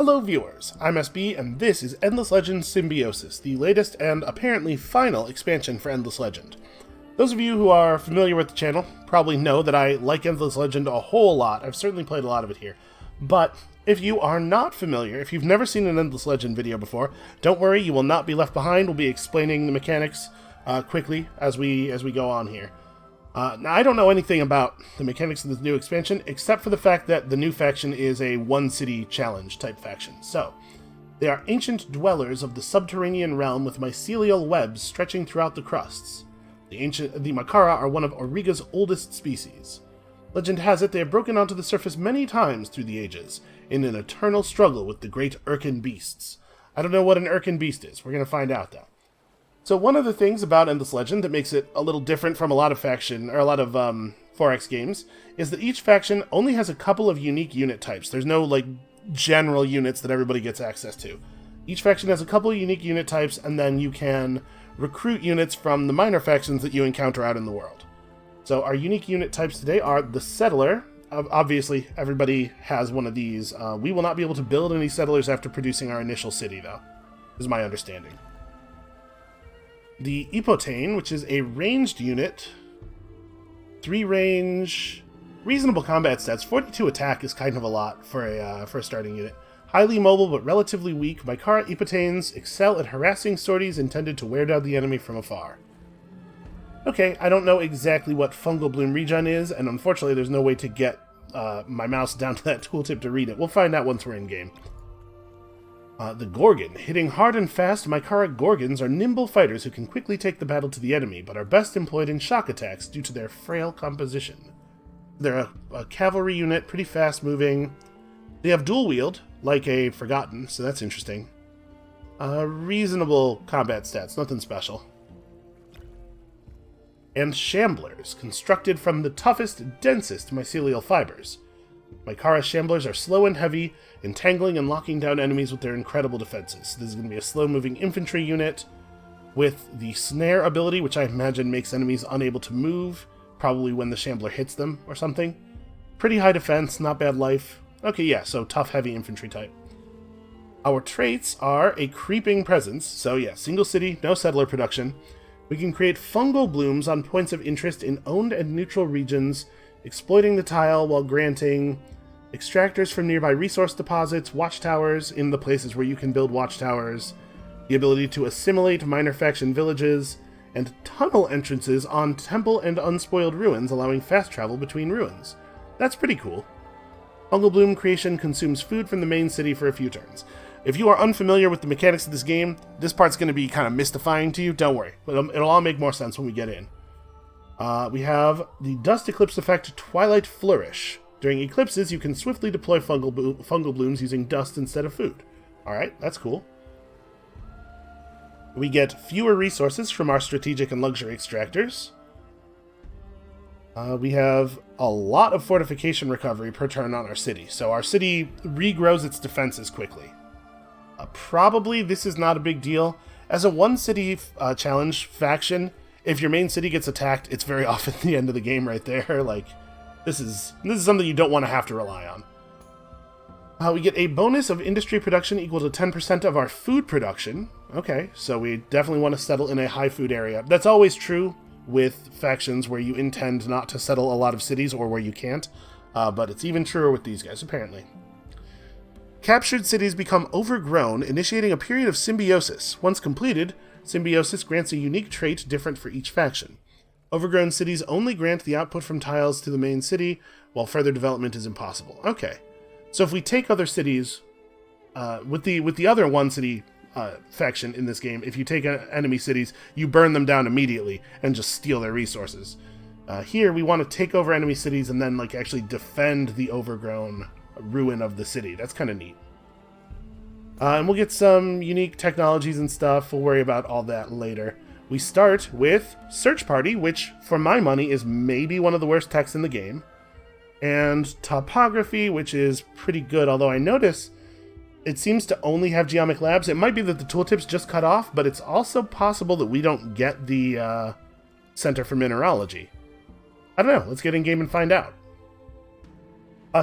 Hello viewers, I'm SB, and this is Endless Legend Symbiosis, the latest and apparently final expansion for Endless Legend. Those of you who are familiar with the channel probably know that I like Endless Legend a whole lot. I've certainly played a lot of it here. But if you are not familiar, if you've never seen an Endless Legend video before, don't worry, you will not be left behind. We'll be explaining the mechanics quickly as we go on here. Now, I don't know anything about the mechanics of this new expansion, except for the fact that the new faction is a one-city challenge type faction. So, they are ancient dwellers of the subterranean realm with mycelial webs stretching throughout the crusts. The Mykara are one of Auriga's oldest species. Legend has it they have broken onto the surface many times through the ages, in an eternal struggle with the great Urkan beasts. I don't know what an Urkan beast is. We're going to find out, though. So one of the things about Endless Legend that makes it a little different from a lot of 4X games is that each faction only has a couple of unique unit types. There's no, general units that everybody gets access to. Each faction has a couple of unique unit types, and then you can recruit units from the minor factions that you encounter out in the world. So our unique unit types today are the Settler. Obviously, everybody has one of these. We will not be able to build any settlers after producing our initial city, though, is my understanding. The Petain, which is a ranged unit, 3 range, reasonable combat stats, 42 attack is kind of a lot for a starting unit. Highly mobile but relatively weak, Mykara Petains excel at harassing sorties intended to wear down the enemy from afar. Okay, I don't know exactly what fungal bloom regen is, and unfortunately there's no way to get my mouse down to that tooltip to read it. We'll find out once we're in game. The Gorgon. Hitting hard and fast, Mykara Gorgons are nimble fighters who can quickly take the battle to the enemy, but are best employed in shock attacks due to their frail composition. They're a cavalry unit, pretty fast-moving. They have dual wield, like a Forgotten, so that's interesting. Reasonable combat stats, nothing special. And Shamblers, constructed from the toughest, densest mycelial fibers. Mykara Shamblers are slow and heavy, entangling and locking down enemies with their incredible defenses. This is going to be a slow-moving infantry unit with the Snare ability, which I imagine makes enemies unable to move, probably when the Shambler hits them or something. Pretty high defense, not bad life. Okay, yeah, so tough, heavy infantry type. Our traits are a creeping presence, so yeah, single city, no settler production. We can create fungal blooms on points of interest in owned and neutral regions, exploiting the tile while granting extractors from nearby resource deposits, watchtowers in the places where you can build watchtowers, the ability to assimilate minor faction villages, and tunnel entrances on temple and unspoiled ruins, allowing fast travel between ruins. That's pretty cool. Fungal bloom creation consumes food from the main city for a few turns. If you are unfamiliar with the mechanics of this game, this part's going to be kind of mystifying to you. Don't worry, it'll all make more sense when we get in. We have the Dust Eclipse effect Twilight Flourish. During eclipses, you can swiftly deploy fungal blooms using dust instead of food. Alright, that's cool. We get fewer resources from our strategic and luxury extractors. We have a lot of fortification recovery per turn on our city, so our city regrows its defenses quickly. Probably this is not a big deal. As a one-city challenge faction, if your main city gets attacked, it's very often the end of the game right there. This is something you don't want to have to rely on. We get a bonus of industry production equal to 10% of our food production. Okay, so we definitely want to settle in a high food area. That's always true with factions where you intend not to settle a lot of cities or where you can't, but it's even truer with these guys, apparently. Captured cities become overgrown, initiating a period of symbiosis. Once completed, Symbiosis grants a unique trait different for each faction. Overgrown cities only grant the output from tiles to the main city, while further development is impossible. Okay, so if we take other cities, with the other one-city faction in this game, if you take enemy cities, you burn them down immediately and just steal their resources. Here, we want to take over enemy cities and then actually defend the overgrown ruin of the city. That's kind of neat. And we'll get some unique technologies and stuff. We'll worry about all that later. We start with Search Party, which, for my money, is maybe one of the worst techs in the game. And Topography, which is pretty good, although I notice it seems to only have Geomic Labs. It might be that the tooltip's just cut off, but it's also possible that we don't get the Center for Mineralogy. I don't know. Let's get in game and find out.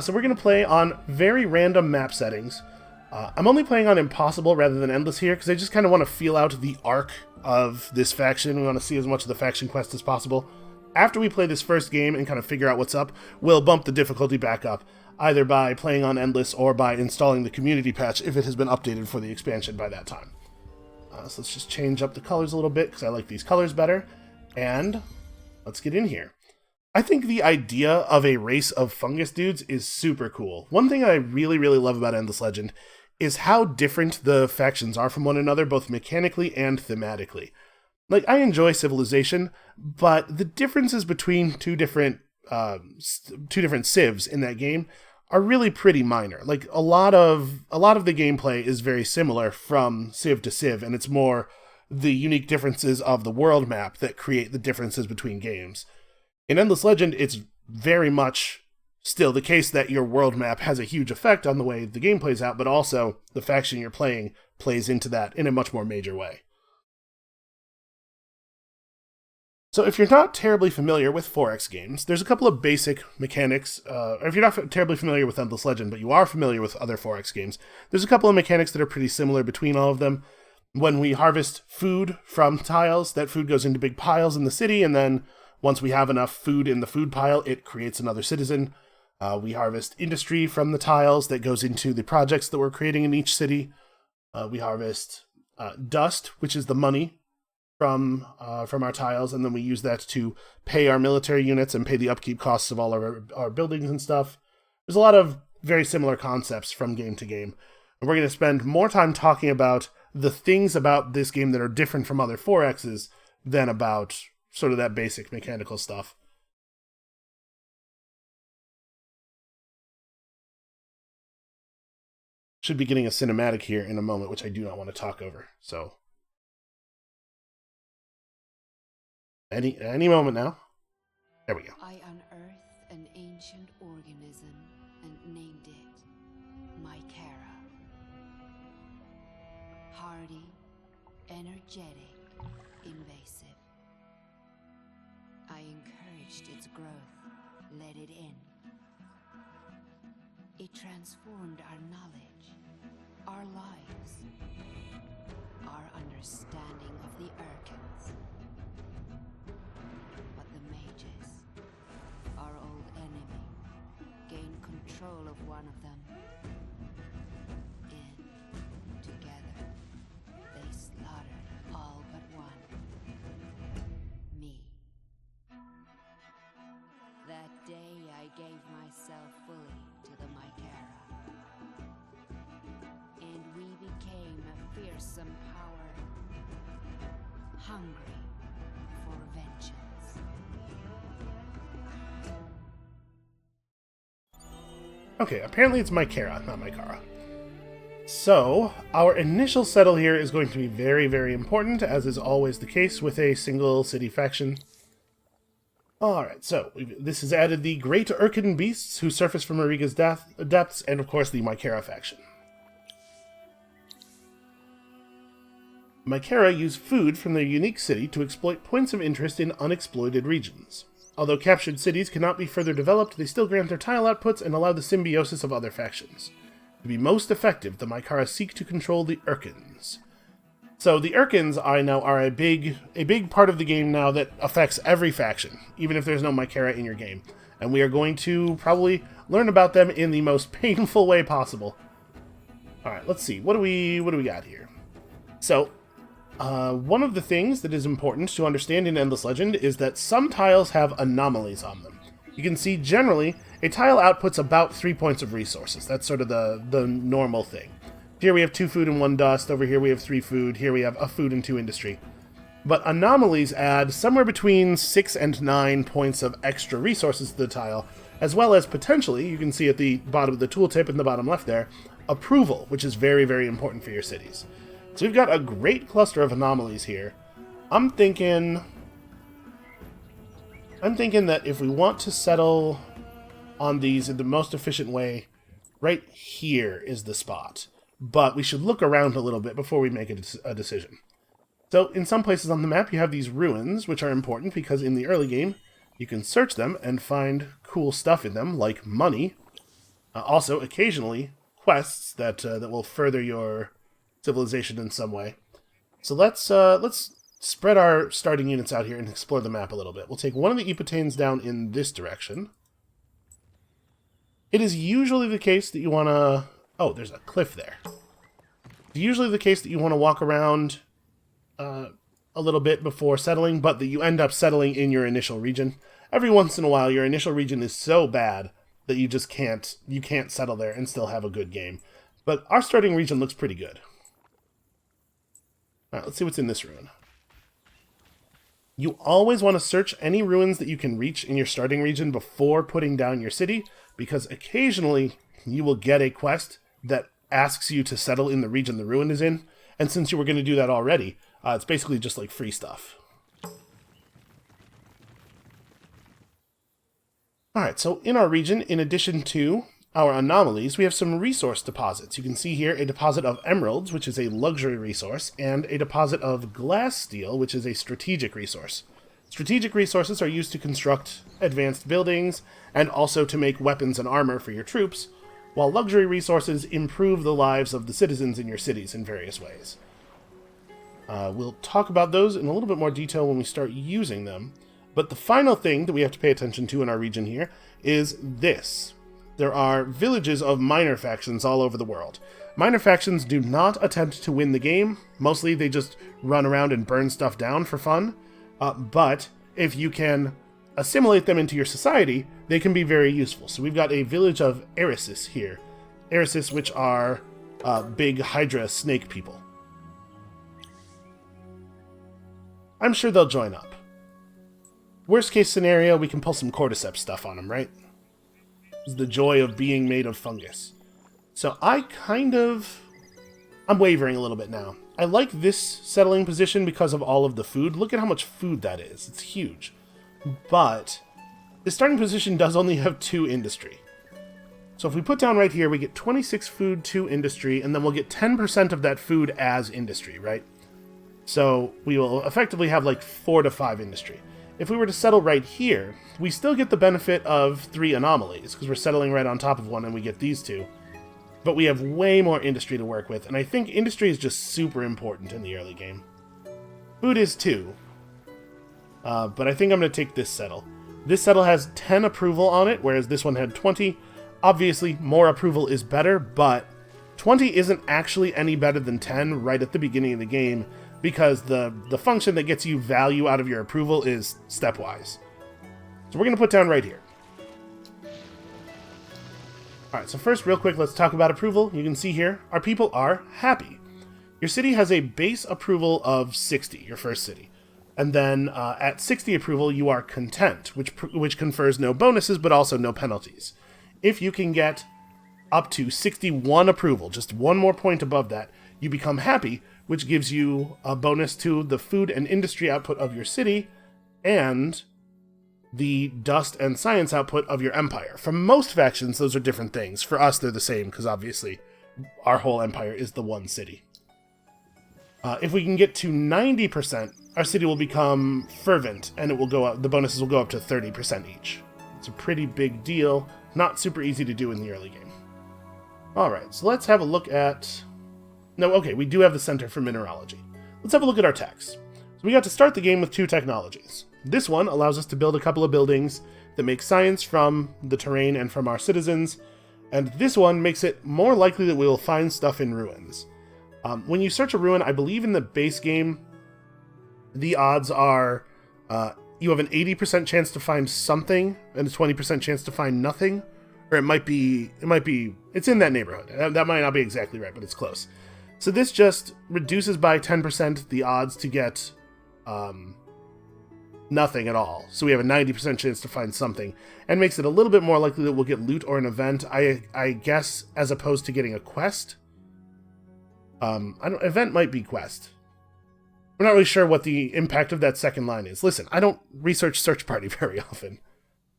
So we're going to play on very random map settings. I'm only playing on Impossible rather than Endless here, because I just kind of want to feel out the arc of this faction. We want to see as much of the faction quest as possible. After we play this first game and kind of figure out what's up, we'll bump the difficulty back up, either by playing on Endless or by installing the community patch if it has been updated for the expansion by that time. So let's just change up the colors a little bit, because I like these colors better. And let's get in here. I think the idea of a race of fungus dudes is super cool. One thing I really, really love about Endless Legend is how different the factions are from one another, both mechanically and thematically. Like, I enjoy Civilization, but the differences between two different civs in that game are really pretty minor. Like, a lot of the gameplay is very similar from civ to civ, and it's more the unique differences of the world map that create the differences between games. In Endless Legend, it's very much still the case that your world map has a huge effect on the way the game plays out, but also the faction you're playing plays into that in a much more major way. So if you're not terribly familiar with 4X games, there's a couple of basic mechanics. Or if you're not terribly familiar with Endless Legend, but you are familiar with other 4X games, there's a couple of mechanics that are pretty similar between all of them. When we harvest food from tiles, that food goes into big piles in the city, and then once we have enough food in the food pile, it creates another citizen. We harvest industry from the tiles that goes into the projects that we're creating in each city. We harvest dust, which is the money from our tiles, and then we use that to pay our military units and pay the upkeep costs of all our buildings and stuff. There's a lot of very similar concepts from game to game. And we're going to spend more time talking about the things about this game that are different from other 4Xs than about sort of that basic mechanical stuff. Should be getting a cinematic here in a moment, which I do not want to talk over. So, any moment now. There we go. I unearthed an ancient organism and named it Mykara. Hardy, energetic, invasive. I encouraged its growth, let it in. It transformed our knowledge, our lives, our understanding of the Urkans. But the mages, our old enemy, gained control of one of them. Together, they slaughtered all but one. Me. That day I gave myself fully to the Mykara. And we became a fearsome power, hungry for vengeance. Okay, apparently it's Mykara, not Mykara. So, our initial settle here is going to be very, very important, as is always the case with a single city faction. Alright, so this has added the Great Urkan Beasts, who surface from Mariga's depths, and of course the Mykara faction. Mykara use food from their unique city to exploit points of interest in unexploited regions. Although captured cities cannot be further developed, they still grant their tile outputs and allow the symbiosis of other factions. To be most effective, the Mykara seek to control the Urkans. So the Urkans are a big part of the game now that affects every faction, even if there's no Mykara in your game. And we are going to probably learn about them in the most painful way possible. Alright, let's see. What do we got here? So, one of the things that is important to understand in Endless Legend is that some tiles have anomalies on them. You can see, generally, a tile outputs about 3 points of resources. That's sort of the normal thing. Here we have 2 food and 1 dust. Over here we have 3 food. Here we have a food and 2 industry. But anomalies add somewhere between 6 and 9 points of extra resources to the tile, as well as potentially, you can see at the bottom of the tooltip in the bottom left there, approval, which is very, very important for your cities. So we've got a great cluster of anomalies here. I'm thinking that if we want to settle on these in the most efficient way, right here is the spot. But we should look around a little bit before we make a decision. So in some places on the map you have these ruins, which are important because in the early game you can search them and find cool stuff in them, like money. Also, occasionally, quests that that will further your civilization in some way. So let's spread our starting units out here and explore the map a little bit. We'll take one of the Petains down in this direction. It is usually the case that you want to... Oh, there's a cliff there. It's usually the case that you want to walk around a little bit before settling, but that you end up settling in your initial region. Every once in a while, your initial region is so bad that you just can't settle there and still have a good game. But our starting region looks pretty good. Alright, let's see what's in this ruin. You always want to search any ruins that you can reach in your starting region before putting down your city, because occasionally you will get a quest that asks you to settle in the region the ruin is in, and since you were going to do that already, it's basically just like free stuff. Alright, so in our region, in addition to our anomalies, we have some resource deposits. You can see here a deposit of emeralds, which is a luxury resource, and a deposit of glass steel, which is a strategic resource. Strategic resources are used to construct advanced buildings, and also to make weapons and armor for your troops, while luxury resources improve the lives of the citizens in your cities in various ways. We'll talk about those in a little bit more detail when we start using them, but the final thing that we have to pay attention to in our region here is this. There are villages of minor factions all over the world. Minor factions do not attempt to win the game. Mostly they just run around and burn stuff down for fun. But if you can assimilate them into your society, they can be very useful. So we've got a village of Erisis here. Erisis, which are big Hydra snake people. I'm sure they'll join up. Worst case scenario, we can pull some cordyceps stuff on them, right? Is the joy of being made of fungus. So I'm wavering a little bit now. I like this settling position because of all of the food. Look at how much food that is. It's huge. But the starting position does only have 2 industry. So if we put down right here, we get 26 food, 2 industry, and then we'll get 10% of that food as industry, right? So we will effectively have like 4 to 5 industry. If we were to settle right here, we still get the benefit of 3 anomalies, because we're settling right on top of one and we get these 2. But we have way more industry to work with, and I think industry is just super important in the early game. Food is too. But I think I'm going to take this settle. This settle has 10 approval on it, whereas this one had 20. Obviously, more approval is better, but 20 isn't actually any better than 10 right at the beginning of the game, because the function that gets you value out of your approval is stepwise. So we're going to put down right here. Alright, so first, real quick, let's talk about approval. You can see here, our people are happy. Your city has a base approval of 60, your first city. And then at 60 approval, you are content, which confers no bonuses, but also no penalties. If you can get up to 61 approval, just one more point above that, you become happy, which gives you a bonus to the food and industry output of your city, and the dust and science output of your empire. For most factions, those are different things. For us, they're the same, because obviously our whole empire is the one city. If we can get to 90%, our city will become fervent, and it will go up. The bonuses will go up to 30% each. It's a pretty big deal. Not super easy to do in the early game. Alright, so let's have a look at... No, okay, we do have the Center for Mineralogy. Let's have a look at our techs. So we got to start the game with 2 technologies. This one allows us to build a couple of buildings that make science from the terrain and from our citizens, and this one makes it more likely that we will find stuff in ruins. When you search a ruin, I believe in the base game, the odds are you have an 80% chance to find something and a 20% chance to find nothing, or it's in that neighborhood. That might not be exactly right, but it's close. So this just reduces by 10% the odds to get nothing at all. So we have a 90% chance to find something, and makes it a little bit more likely that we'll get loot or an event, I guess, as opposed to getting a quest. Event might be quest. We're not really sure what the impact of that second line is. Listen, I don't research Search Party very often.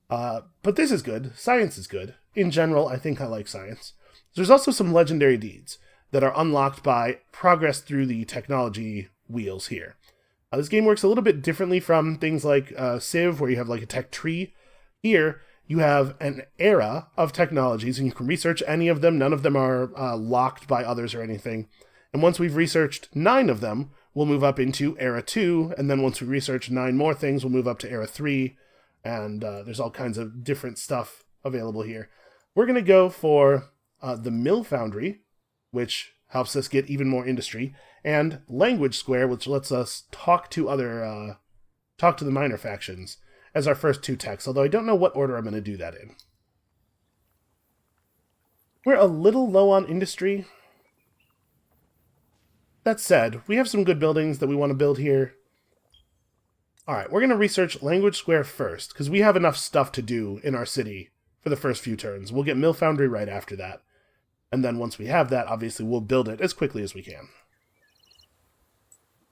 But this is good. Science is good. In general, I think I like science. There's also some legendary deeds that are unlocked by progress through the technology wheels here. This game works a little bit differently from things like Civ, where you have like a tech tree. Here, you have an era of technologies, and you can research any of them. None of them are locked by others or anything. And once we've researched 9 of them, we'll move up into Era 2, and then once we research 9 more things, we'll move up to Era 3, and there's all kinds of different stuff available here. We're going to go for the Mill Foundry, which helps us get even more industry, and Language Square, which lets us talk to the minor factions, as our first 2 techs, although I don't know what order I'm going to do that in. We're a little low on industry. That said, we have some good buildings that we want to build here. Alright, we're going to research Language Square first, because we have enough stuff to do in our city for the first few turns. We'll get Mill Foundry right after that. And then once we have that, obviously we'll build it as quickly as we can.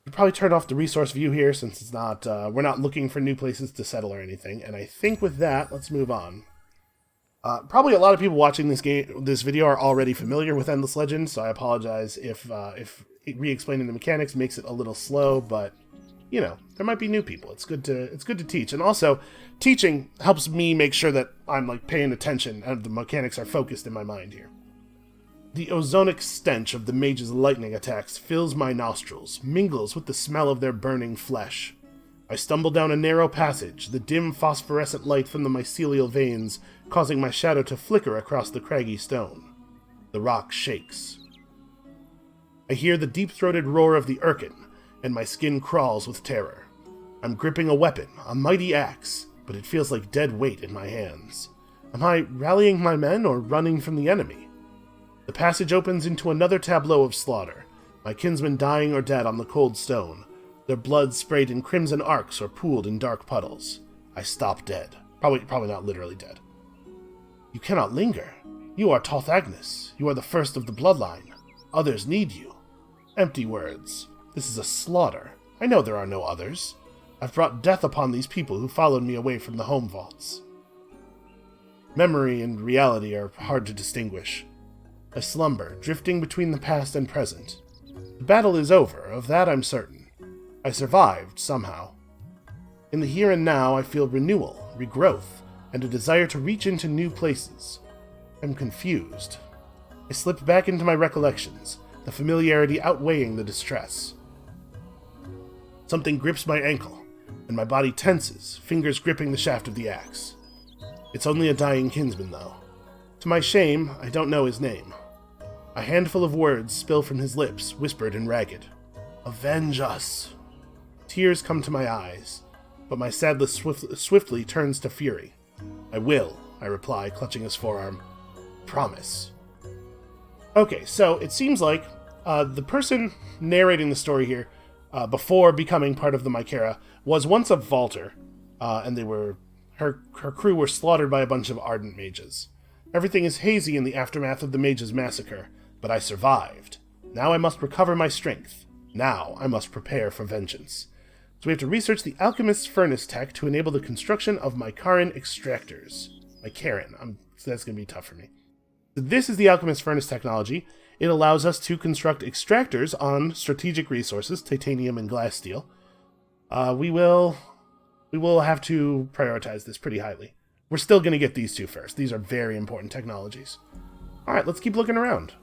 We'll probably turn off the resource view here, since it's not we're not looking for new places to settle or anything. And I think with that, let's move on. Probably a lot of people watching this video are already familiar with Endless Legend, so I apologize if re-explaining the mechanics makes it a little slow, but you know, there might be new people. It's good to teach. And also, teaching helps me make sure that I'm like paying attention and the mechanics are focused in my mind here. The ozonic stench of the mage's lightning attacks fills my nostrils, mingles with the smell of their burning flesh. I stumble down a narrow passage, the dim phosphorescent light from the mycelial veins causing my shadow to flicker across the craggy stone. The rock shakes. I hear the deep-throated roar of the Urkan, and my skin crawls with terror. I'm gripping a weapon, a mighty axe, but it feels like dead weight in my hands. Am I rallying my men or running from the enemy? The passage opens into another tableau of slaughter, my kinsmen dying or dead on the cold stone, their blood sprayed in crimson arcs or pooled in dark puddles. I stop dead. Probably not literally dead. You cannot linger. You are Toth Agnes. You are the first of the bloodline. Others need you. Empty words. This is a slaughter. I know there are no others. I've brought death upon these people who followed me away from the home vaults. Memory and reality are hard to distinguish. I slumber, drifting between the past and present. The battle is over, of that I'm certain. I survived, somehow. In the here and now, I feel renewal, regrowth, and a desire to reach into new places. I'm confused. I slip back into my recollections, the familiarity outweighing the distress. Something grips my ankle, and my body tenses, fingers gripping the shaft of the axe. It's only a dying kinsman, though. To my shame, I don't know his name. A handful of words spill from his lips, whispered and ragged. Avenge us! Tears come to my eyes, but my sadness swiftly turns to fury. I will, I reply, clutching his forearm. Promise. Okay, so it seems like the person narrating the story here, before becoming part of the Mykara, was once a vaulter, and her crew were slaughtered by a bunch of ardent mages. Everything is hazy in the aftermath of the mages' massacre, but I survived. Now I must recover my strength. Now I must prepare for vengeance. So we have to research the Alchemist's furnace tech to enable the construction of Mykaran extractors. Mykaran. That's going to be tough for me. This is the Alchemist's furnace technology. It allows us to construct extractors on strategic resources, titanium and glass steel. We will have to prioritize this pretty highly. We're still going to get these 2 first. These are very important technologies. Alright, let's keep looking around.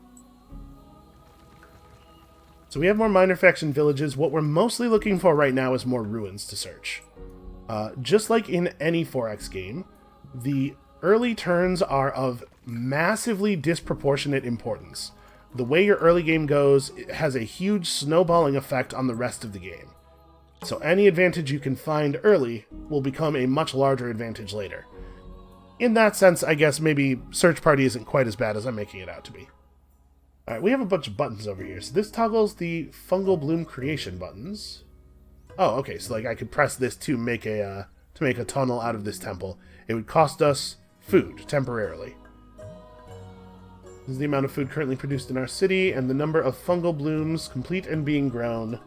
So we have more minor faction villages. What we're mostly looking for right now is more ruins to search. Just like in any 4X game, the early turns are of massively disproportionate importance. The way your early game goes, it has a huge snowballing effect on the rest of the game. So any advantage you can find early will become a much larger advantage later. In that sense, I guess maybe Search Party isn't quite as bad as I'm making it out to be. Alright, we have a bunch of buttons over here. So this toggles the fungal bloom creation buttons. Oh, okay, so like I could press this to make a tunnel out of this temple. It would cost us food, temporarily. This is the amount of food currently produced in our city, and the number of fungal blooms complete and being grown.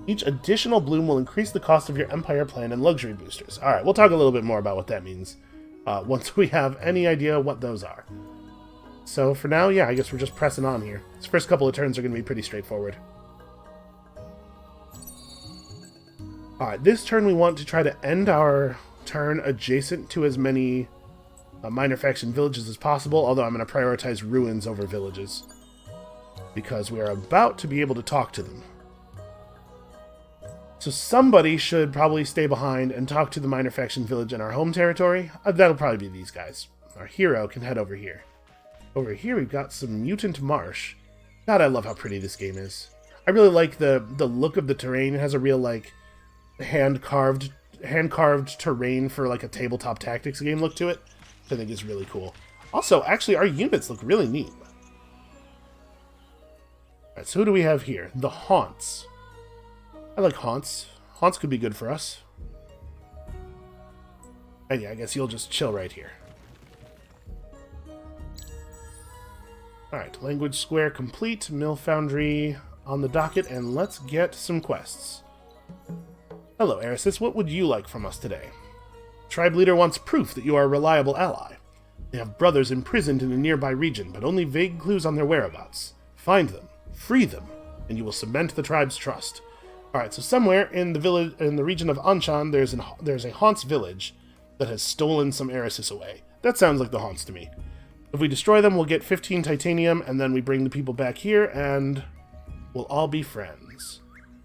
Each additional bloom will increase the cost of your Empire plan and luxury boosters. Alright, we'll talk a little bit more about what that means once we have any idea what those are. So for now, yeah, I guess we're just pressing on here. These first couple of turns are going to be pretty straightforward. Alright, this turn we want to try to end our turn adjacent to as many minor faction villages as possible, although I'm going to prioritize ruins over villages, because we are about to be able to talk to them. So somebody should probably stay behind and talk to the minor faction village in our home territory. That'll probably be these guys. Our hero can head over here. Over here we've got some mutant marsh. God, I love how pretty this game is. I really like the look of the terrain. It has a real, like, hand-carved terrain for, like, a tabletop tactics game look to it, which I think is really cool. Also, actually, our units look really neat. Alright, so who do we have here? The Haunts. I like Haunts. Haunts could be good for us. And yeah, I guess you'll just chill right here. Alright, language square complete, mill foundry on the docket, and let's get some quests. Hello, Eresis, what would you like from us today? Tribe leader wants proof that you are a reliable ally. They have brothers imprisoned in a nearby region, but only vague clues on their whereabouts. Find them, free them, and you will cement the tribe's trust. Alright, so somewhere in the village, in the region of Anshan, there's a Haunts village that has stolen some Eresis away. That sounds like the Haunts to me. If we destroy them, we'll get 15 titanium, and then we bring the people back here, and we'll all be friends.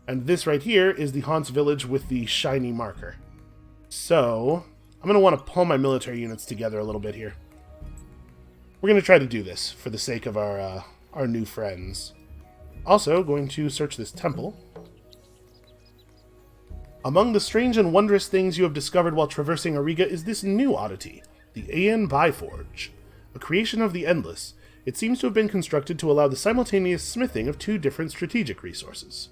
And this right here is the Haunts village with the shiny marker. So, I'm going to want to pull my military units together a little bit here. We're going to try to do this for the sake of our new friends. Also, going to search this temple. Among the strange and wondrous things you have discovered while traversing Auriga is this new oddity, the Aeon Byforge. A creation of the Endless, it seems to have been constructed to allow the simultaneous smithing of two different strategic resources.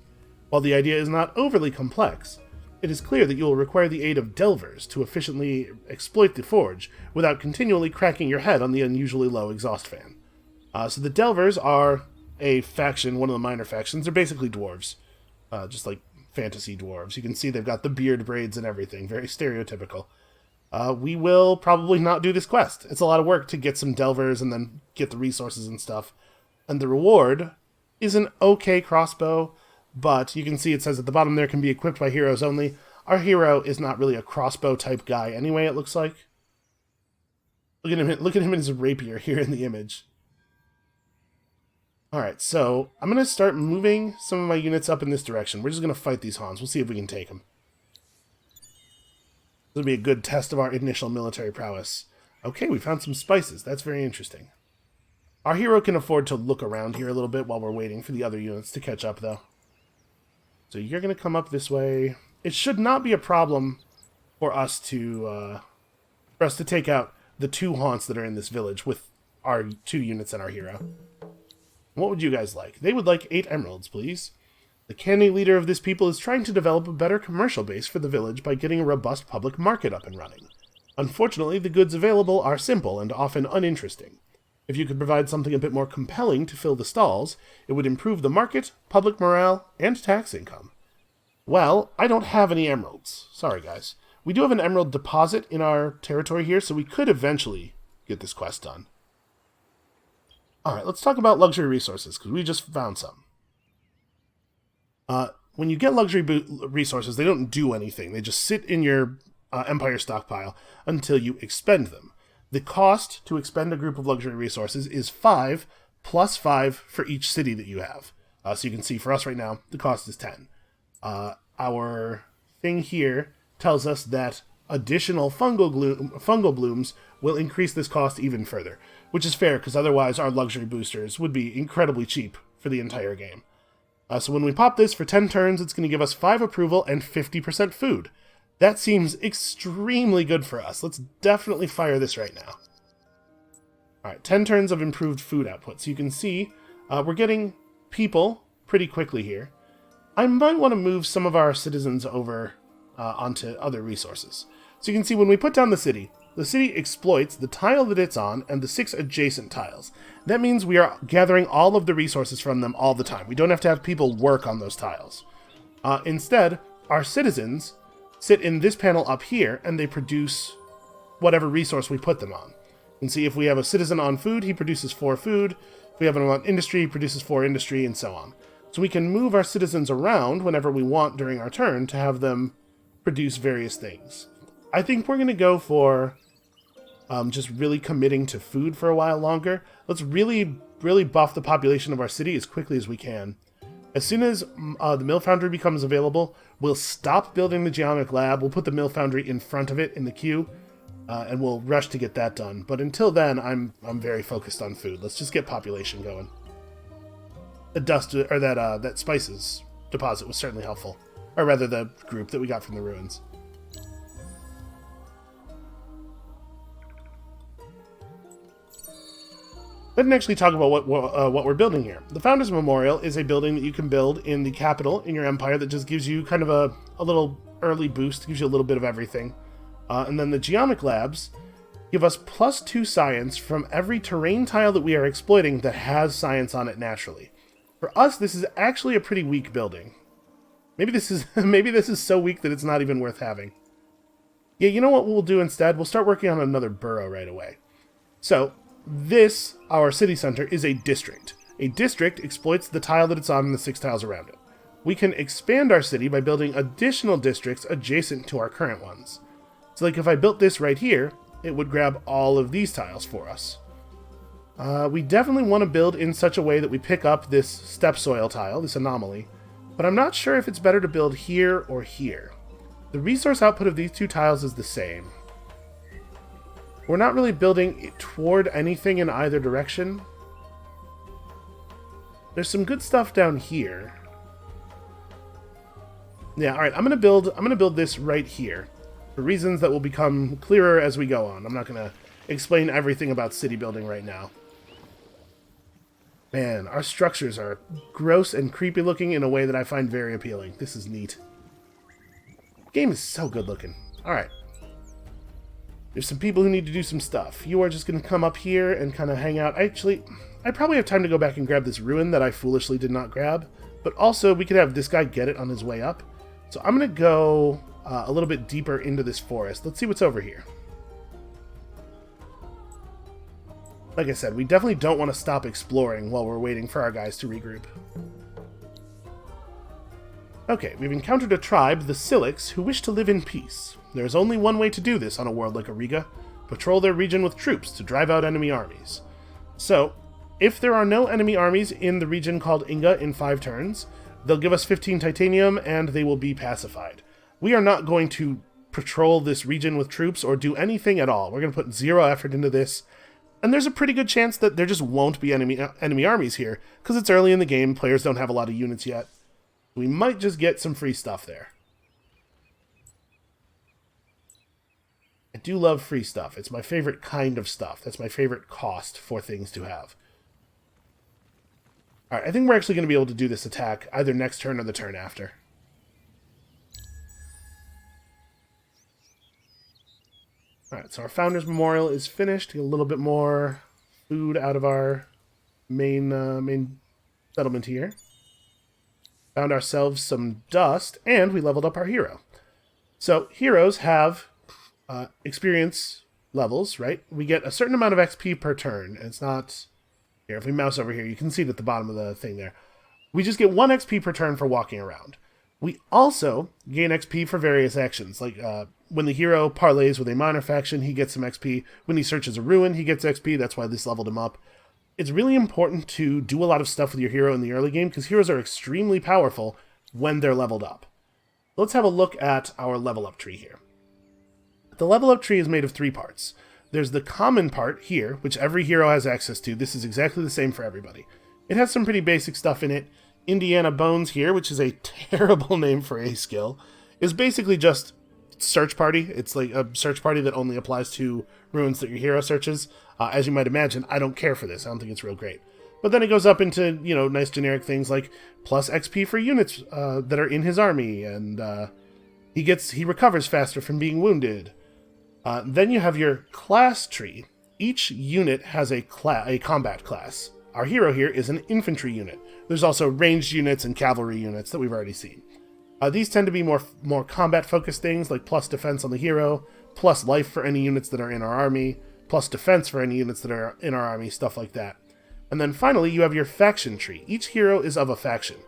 While the idea is not overly complex, it is clear that you will require the aid of delvers to efficiently exploit the forge without continually cracking your head on the unusually low exhaust fan. So the delvers are a faction, one of the minor factions. They're basically dwarves, just like fantasy dwarves. You can see they've got the beard braids and everything, very stereotypical. We will probably not do this quest. It's a lot of work to get some delvers and then get the resources and stuff. And the reward is an okay crossbow, but you can see it says at the bottom there can be equipped by heroes only. Our hero is not really a crossbow type guy anyway, it looks like. Look at him in his rapier here in the image. Alright, so I'm going to start moving some of my units up in this direction. We're just going to fight these Hans. We'll see if we can take them. This will be a good test of our initial military prowess. Okay, we found some spices. That's very interesting. Our hero can afford to look around here a little bit while we're waiting for the other units to catch up, though. So you're going to come up this way. It should not be a problem for us to take out the two Haunts that are in this village with our 2 units and our hero. What would you guys like? They would like 8 emeralds, please. The canny leader of this people is trying to develop a better commercial base for the village by getting a robust public market up and running. Unfortunately, the goods available are simple and often uninteresting. If you could provide something a bit more compelling to fill the stalls, it would improve the market, public morale, and tax income. Well, I don't have any emeralds. Sorry, guys. We do have an emerald deposit in our territory here, so we could eventually get this quest done. Alright, let's talk about luxury resources, because we just found some. When you get luxury resources, they don't do anything. They just sit in your Empire stockpile until you expend them. The cost to expend a group of luxury resources is 5 plus 5 for each city that you have. So you can see for us right now, the cost is 10. Our thing here tells us that additional fungal blooms will increase this cost even further, which is fair because otherwise our luxury boosters would be incredibly cheap for the entire game. So when we pop this for 10 turns, it's going to give us 5 approval and 50% food. That seems extremely good for us. Let's definitely fire this right now. Alright, 10 turns of improved food output. So you can see we're getting people pretty quickly here. I might want to move some of our citizens over onto other resources. So you can see when we put down the city exploits the tile that it's on and the 6 adjacent tiles. That means we are gathering all of the resources from them all the time. We don't have to have people work on those tiles. Instead, our citizens sit in this panel up here, and they produce whatever resource we put them on. You can see if we have a citizen on food, he produces 4 food. If we have him on industry, he produces 4 industry, and so on. So we can move our citizens around whenever we want during our turn to have them produce various things. I think we're going to go for just really committing to food for a while longer. Let's really buff the population of our city as quickly as we can. As soon as the mill foundry becomes available, we'll stop building the geomic lab. We'll put the mill foundry in front of it in the queue, and we'll rush to get that done. But until then, I'm very focused on food. Let's just get population going. The dust or that spices deposit was certainly helpful, or rather, the group that we got from the ruins. Let's actually talk about what we're building here. The Founders Memorial is a building that you can build in the capital in your empire that just gives you kind of a little early boost, gives you a little bit of everything. And then the Geomic Labs give us +2 science from every terrain tile that we are exploiting that has science on it naturally. For us, this is actually a pretty weak building. Maybe this is so weak that it's not even worth having. Yeah, you know what we'll do instead? We'll start working on another borough right away. So, this, our city center, is a district. A district exploits the tile that it's on and the 6 tiles around it. We can expand our city by building additional districts adjacent to our current ones. So like if I built this right here, it would grab all of these tiles for us. We definitely want to build in such a way that we pick up this step soil tile, this anomaly, but I'm not sure if it's better to build here or here. The resource output of these 2 tiles is the same. We're not really building it toward anything in either direction. There's some good stuff down here. Yeah, alright, I'm gonna build this right here. For reasons that will become clearer as we go on. I'm not gonna explain everything about city building right now. Man, our structures are gross and creepy looking in a way that I find very appealing. This is neat. The game is so good looking. Alright. There's some people who need to do some stuff. You are just going to come up here and kind of hang out. Actually, I probably have time to go back and grab this ruin that I foolishly did not grab. But also, we could have this guy get it on his way up. So I'm going to go a little bit deeper into this forest. Let's see what's over here. Like I said, we definitely don't want to stop exploring while we're waiting for our guys to regroup. Okay, we've encountered a tribe, the Silix, who wish to live in peace. There is only one way to do this on a world like Auriga. Patrol their region with troops to drive out enemy armies. So, if there are no enemy armies in the region called Inga in 5 turns, they'll give us 15 titanium and they will be pacified. We are not going to patrol this region with troops or do anything at all. We're going to put 0 effort into this. And there's a pretty good chance that there just won't be enemy armies here, because it's early in the game, players don't have a lot of units yet. We might just get some free stuff there. I do love free stuff. It's my favorite kind of stuff. That's my favorite cost for things to have. Alright, I think we're actually going to be able to do this attack either next turn or the turn after. Alright, so our Founders Memorial is finished. Get a little bit more food out of our main settlement here. Found ourselves some dust, and we leveled up our hero. So, heroes have experience levels, right? We get a certain amount of XP per turn. And it's not... Here, if we mouse over here, you can see it at the bottom of the thing there. We just get 1 XP per turn for walking around. We also gain XP for various actions, like when the hero parlays with a minor faction, he gets some XP. When he searches a ruin, he gets XP. That's why this leveled him up. It's really important to do a lot of stuff with your hero in the early game, because heroes are extremely powerful when they're leveled up. Let's have a look at our level up tree here. The level up tree is made of 3 parts. There's the common part here, which every hero has access to. This is exactly the same for everybody. It has some pretty basic stuff in it. Indiana Bones here, which is a terrible name for a skill, is basically just search party. It's like a search party that only applies to ruins that your hero searches. As you might imagine, I don't care for this. I don't think it's real great. But then it goes up into, you know, nice generic things like plus XP for units that are in his army, and he recovers faster from being wounded. Then you have your class tree. Each unit has a combat class. Our hero here is an infantry unit. There's also ranged units and cavalry units that we've already seen. These tend to be more combat-focused things, like plus defense on the hero, plus life for any units that are in our army, plus defense for any units that are in our army, stuff like that. And then finally, you have your faction tree. Each hero is of a faction.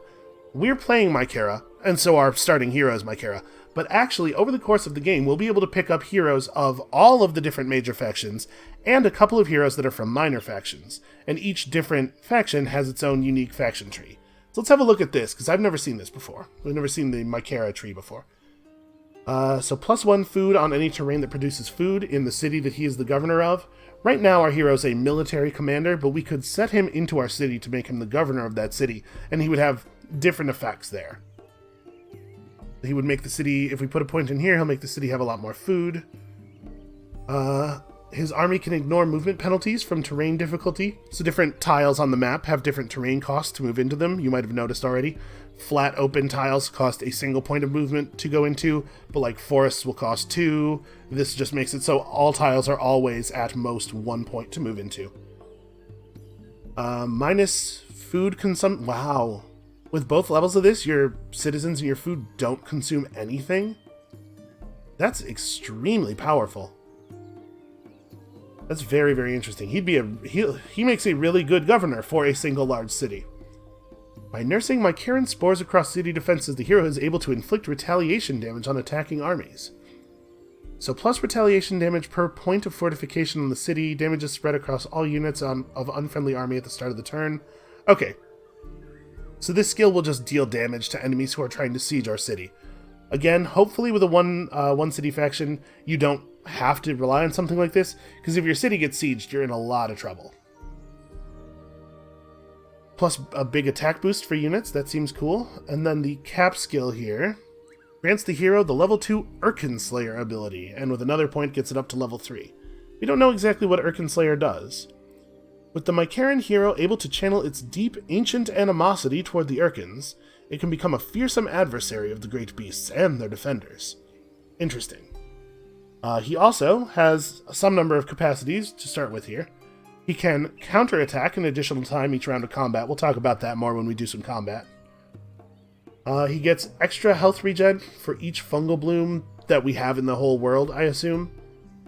We're playing Mykara, and so our starting hero is Mykara, but actually, over the course of the game, we'll be able to pick up heroes of all of the different major factions, and a couple of heroes that are from minor factions, and each different faction has its own unique faction tree. So let's have a look at this, because I've never seen this before. We've never seen the Mykara tree before. So +1 food on any terrain that produces food in the city that he is the governor of. Right now our hero is a military commander, but we could set him into our city to make him the governor of that city, and he would have different effects there. He would make the city, if we put a point in here, he'll make the city have a lot more food. His army can ignore movement penalties from terrain difficulty. So different tiles on the map have different terrain costs to move into them. You might have noticed already. Flat open tiles cost a single point of movement to go into, but like forests will cost 2. This just makes it so all tiles are always at most 1 point to move into. Minus food consumption. Wow. With both levels of this, your citizens and your food don't consume anything? That's extremely powerful. That's very, very interesting. He makes a really good governor for a single large city. By nursing Mykaran spores across city defenses, the hero is able to inflict retaliation damage on attacking armies. So plus retaliation damage per point of fortification on the city. Damage is spread across all units of unfriendly army at the start of the turn. Okay. So this skill will just deal damage to enemies who are trying to siege our city. Again, hopefully with a one city faction, you don't have to rely on something like this, because if your city gets sieged, you're in a lot of trouble. Plus a big attack boost for units, that seems cool. And then the cap skill here grants the hero the level 2 Urkan Slayer ability, and with another point gets it up to level 3. We don't know exactly what Urkan Slayer does. With the Mykaran hero able to channel its deep, ancient animosity toward the Urkans, it can become a fearsome adversary of the great beasts and their defenders. Interesting. He also has some number of capacities to start with here. He can counterattack an additional time each round of combat. We'll talk about that more when we do some combat. He gets extra health regen for each fungal bloom that we have in the whole world, I assume.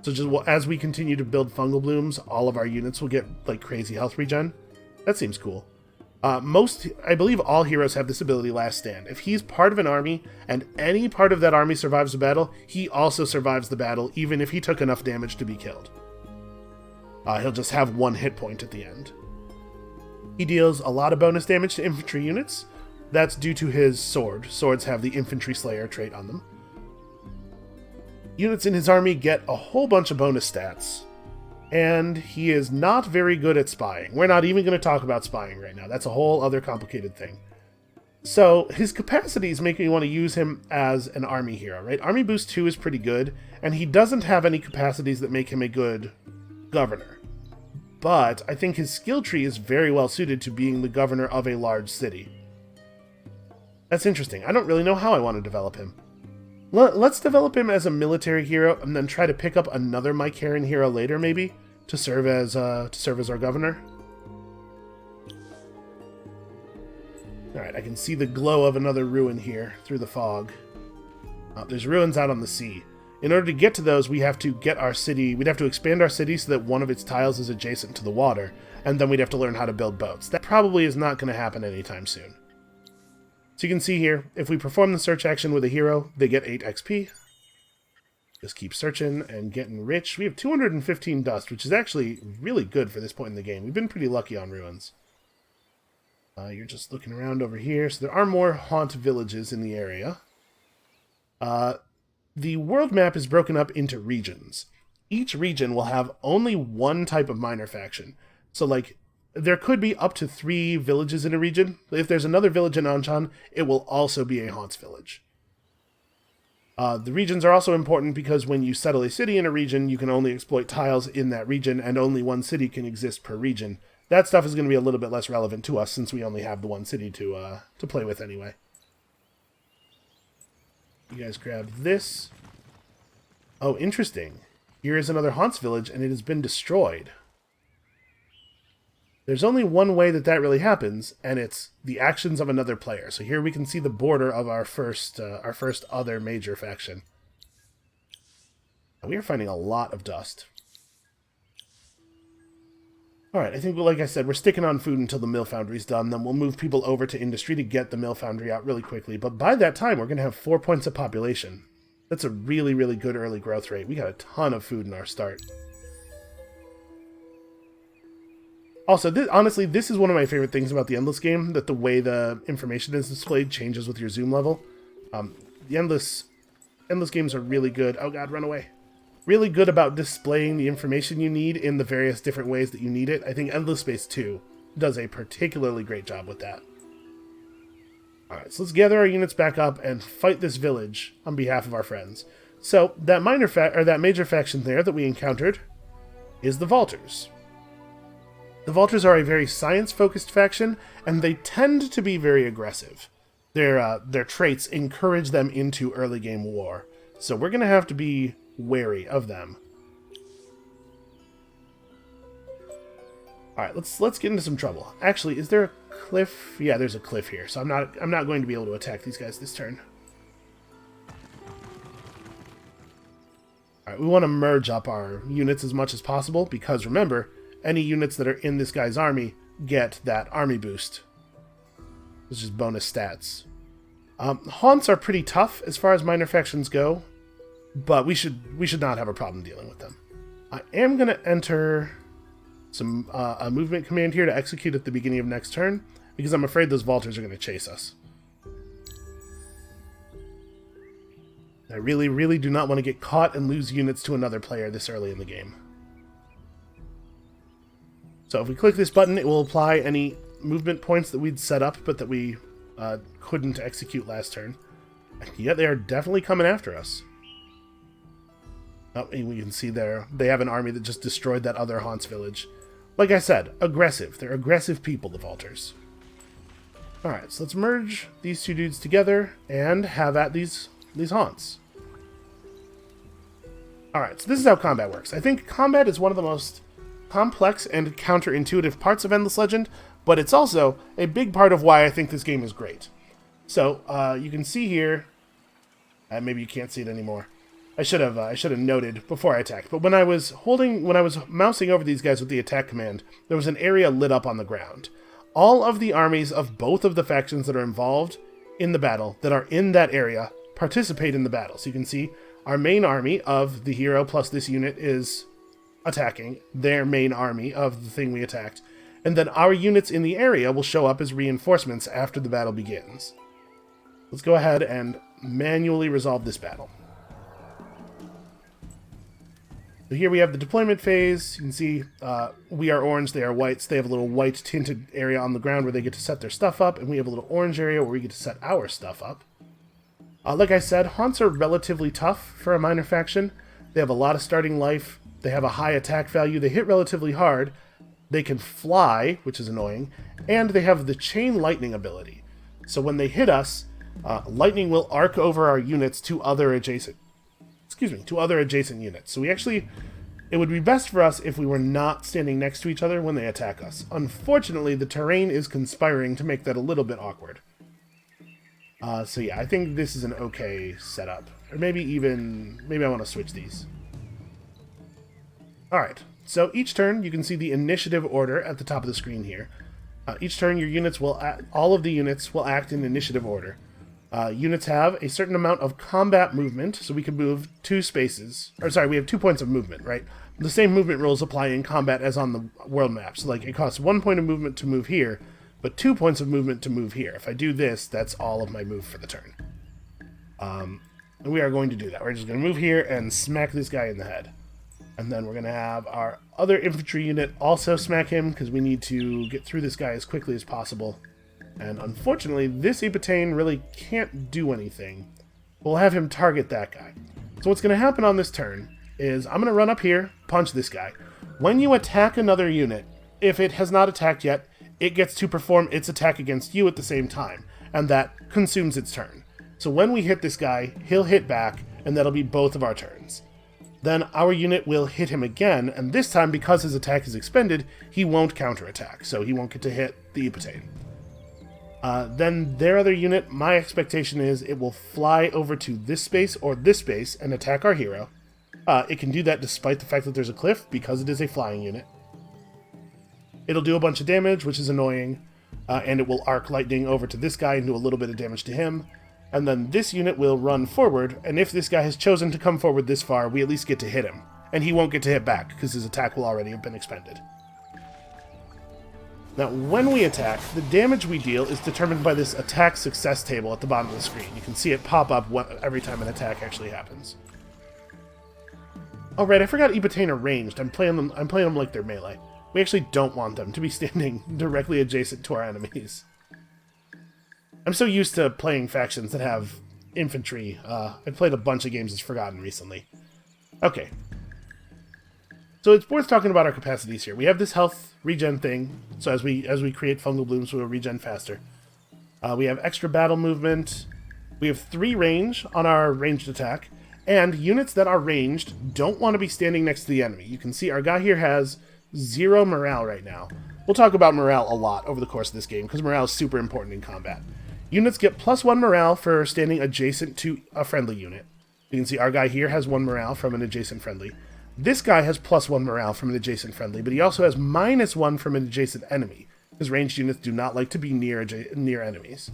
So just as we continue to build fungal blooms, all of our units will get like crazy health regen. That seems cool. I believe all heroes have this ability, Last Stand. If he's part of an army, and any part of that army survives the battle, he also survives the battle, even if he took enough damage to be killed. He'll just have 1 hit point at the end. He deals a lot of bonus damage to infantry units. That's due to his sword. Swords have the Infantry Slayer trait on them. Units in his army get a whole bunch of bonus stats. And he is not very good at spying. We're not even going to talk about spying right now. That's a whole other complicated thing. So his capacities make me want to use him as an army hero, right? Army Boost 2 is pretty good, and he doesn't have any capacities that make him a good governor. But I think his skill tree is very well suited to being the governor of a large city. That's interesting. I don't really know how I want to develop him. Let's develop him as a military hero, and then try to pick up another Mykaran hero later, maybe, to serve as our governor. Alright, I can see the glow of another ruin here through the fog. There's ruins out on the sea. In order to get to those, we'd have to expand our city so that one of its tiles is adjacent to the water, and then we'd have to learn how to build boats. That probably is not going to happen anytime soon. So you can see here, if we perform the search action with a hero, they get 8 XP. Just keep searching and getting rich. We have 215 dust, which is actually really good for this point in the game. We've been pretty lucky on ruins. You're just looking around over here. So there are more haunt villages in the area. The world map is broken up into regions. Each region will have only one type of minor faction. So, like, there could be up to 3 villages in a region. If there's another village in Anshan, it will also be a Haunts village. The regions are also important because when you settle a city in a region, you can only exploit tiles in that region, and only one city can exist per region. That stuff is going to be a little bit less relevant to us since we only have the one city to play with anyway. You guys grab this. Oh, interesting. Here is another Haunts village, and it has been destroyed. There's only one way that really happens, and it's the actions of another player. So here we can see the border of our first other major faction. We are finding a lot of dust. Alright, I think, like I said, we're sticking on food until the mill foundry's done. Then we'll move people over to industry to get the mill foundry out really quickly. But by that time, we're going to have 4 points of population. That's a really, really good early growth rate. We got a ton of food in our start. Also, honestly, this is one of my favorite things about the Endless game, that the way the information is displayed changes with your zoom level. The Endless games are really good. Oh god, run away. Really good about displaying the information you need in the various different ways that you need it. I think Endless Space 2 does a particularly great job with that. Alright, so let's gather our units back up and fight this village on behalf of our friends. So, that major faction there that we encountered is the Vaulters. The Vaulters are a very science-focused faction, and they tend to be very aggressive. Their traits encourage them into early game war, so we're going to have to be wary of them. All right, let's get into some trouble. Actually, is there a cliff? Yeah, there's a cliff here, so I'm not going to be able to attack these guys this turn. All right, we want to merge up our units as much as possible because remember, any units that are in this guy's army get that army boost, which is bonus stats. Haunts are pretty tough as far as minor factions go, but we should not have a problem dealing with them. I am going to enter some a movement command here to execute at the beginning of next turn, because I'm afraid those Vaulters are going to chase us. I really, really do not want to get caught and lose units to another player this early in the game. So if we click this button, it will apply any movement points that we'd set up, but that we couldn't execute last turn. And yet they are definitely coming after us. Oh, and we can see there, they have an army that just destroyed that other Haunts village. Like I said, aggressive. They're aggressive people, the Vaulters. Alright, so let's merge these two dudes together and have at these Haunts. Alright, so this is how combat works. I think combat is one of the most complex and counterintuitive parts of Endless Legend, but it's also a big part of why I think this game is great. So, you can see here, maybe you can't see it anymore. I should have noted before I attacked, but when I was mousing over these guys with the attack command, there was an area lit up on the ground. All of the armies of both of the factions that are involved in the battle, that are in that area, participate in the battle. So you can see our main army of the hero plus this unit is attacking their main army of the thing we attacked, and then our units in the area will show up as reinforcements after the battle begins. Let's go ahead and manually resolve this battle. So here we have the deployment phase. You can see we are orange, they are whites. They have a little white tinted area on the ground where they get to set their stuff up, and we have a little orange area where we get to set our stuff up. Like I said, Haunts are relatively tough for a minor faction. They have a lot of starting life. They have a high attack value. They hit relatively hard. They can fly, which is annoying, and they have the chain lightning ability. So when they hit us, lightning will arc over our units to other adjacent units. So it would be best for us if we were not standing next to each other when they attack us. Unfortunately, the terrain is conspiring to make that a little bit awkward. So yeah, I think this is an okay setup. Or maybe I want to switch these. Alright, so each turn you can see the initiative order at the top of the screen here. Each turn all of the units will act in initiative order. Units have a certain amount of combat movement, so we can move 2 spaces. We have 2 points of movement, right? The same movement rules apply in combat as on the world map. So like it costs 1 point of movement to move here, but 2 points of movement to move here. If I do this, that's all of my move for the turn. And we are going to do that. We're just going to move here and smack this guy in the head. And then we're going to have our other infantry unit also smack him, because we need to get through this guy as quickly as possible. And unfortunately, this Petain really can't do anything. We'll have him target that guy. So what's going to happen on this turn is I'm going to run up here, punch this guy. When you attack another unit, if it has not attacked yet, it gets to perform its attack against you at the same time, and that consumes its turn. So when we hit this guy, he'll hit back, and that'll be both of our turns. Then our unit will hit him again, and this time, because his attack is expended, he won't counterattack, so he won't get to hit the Petain. Then their other unit, my expectation is it will fly over to this space or this space and attack our hero. It can do that despite the fact that there's a cliff, because it is a flying unit. It'll do a bunch of damage, which is annoying, and it will arc lightning over to this guy and do a little bit of damage to him. and then this unit will run forward, and if this guy has chosen to come forward this far, we at least get to hit him. And he won't get to hit back, because his attack will already have been expended. Now, when we attack, the damage we deal is determined by this attack success table at the bottom of the screen. You can see it pop up every time an attack actually happens. Oh right, I forgot Petain are ranged. I'm playing them like they're melee. We actually don't want them to be standing directly adjacent to our enemies. I'm so used to playing factions that have infantry. I've played a bunch of games as Forgotten recently. Okay. So it's worth talking about our capacities here. We have this health regen thing, so as we create fungal blooms, we'll regen faster. We have extra battle movement. We have 3 range on our ranged attack, and units that are ranged don't want to be standing next to the enemy. You can see our guy here has 0 morale right now. We'll talk about morale a lot over the course of this game, because morale is super important in combat. Units get +1 morale for standing adjacent to a friendly unit. You can see our guy here has 1 morale from an adjacent friendly. This guy has +1 morale from an adjacent friendly, but he also has -1 from an adjacent enemy, because ranged units do not like to be near enemies.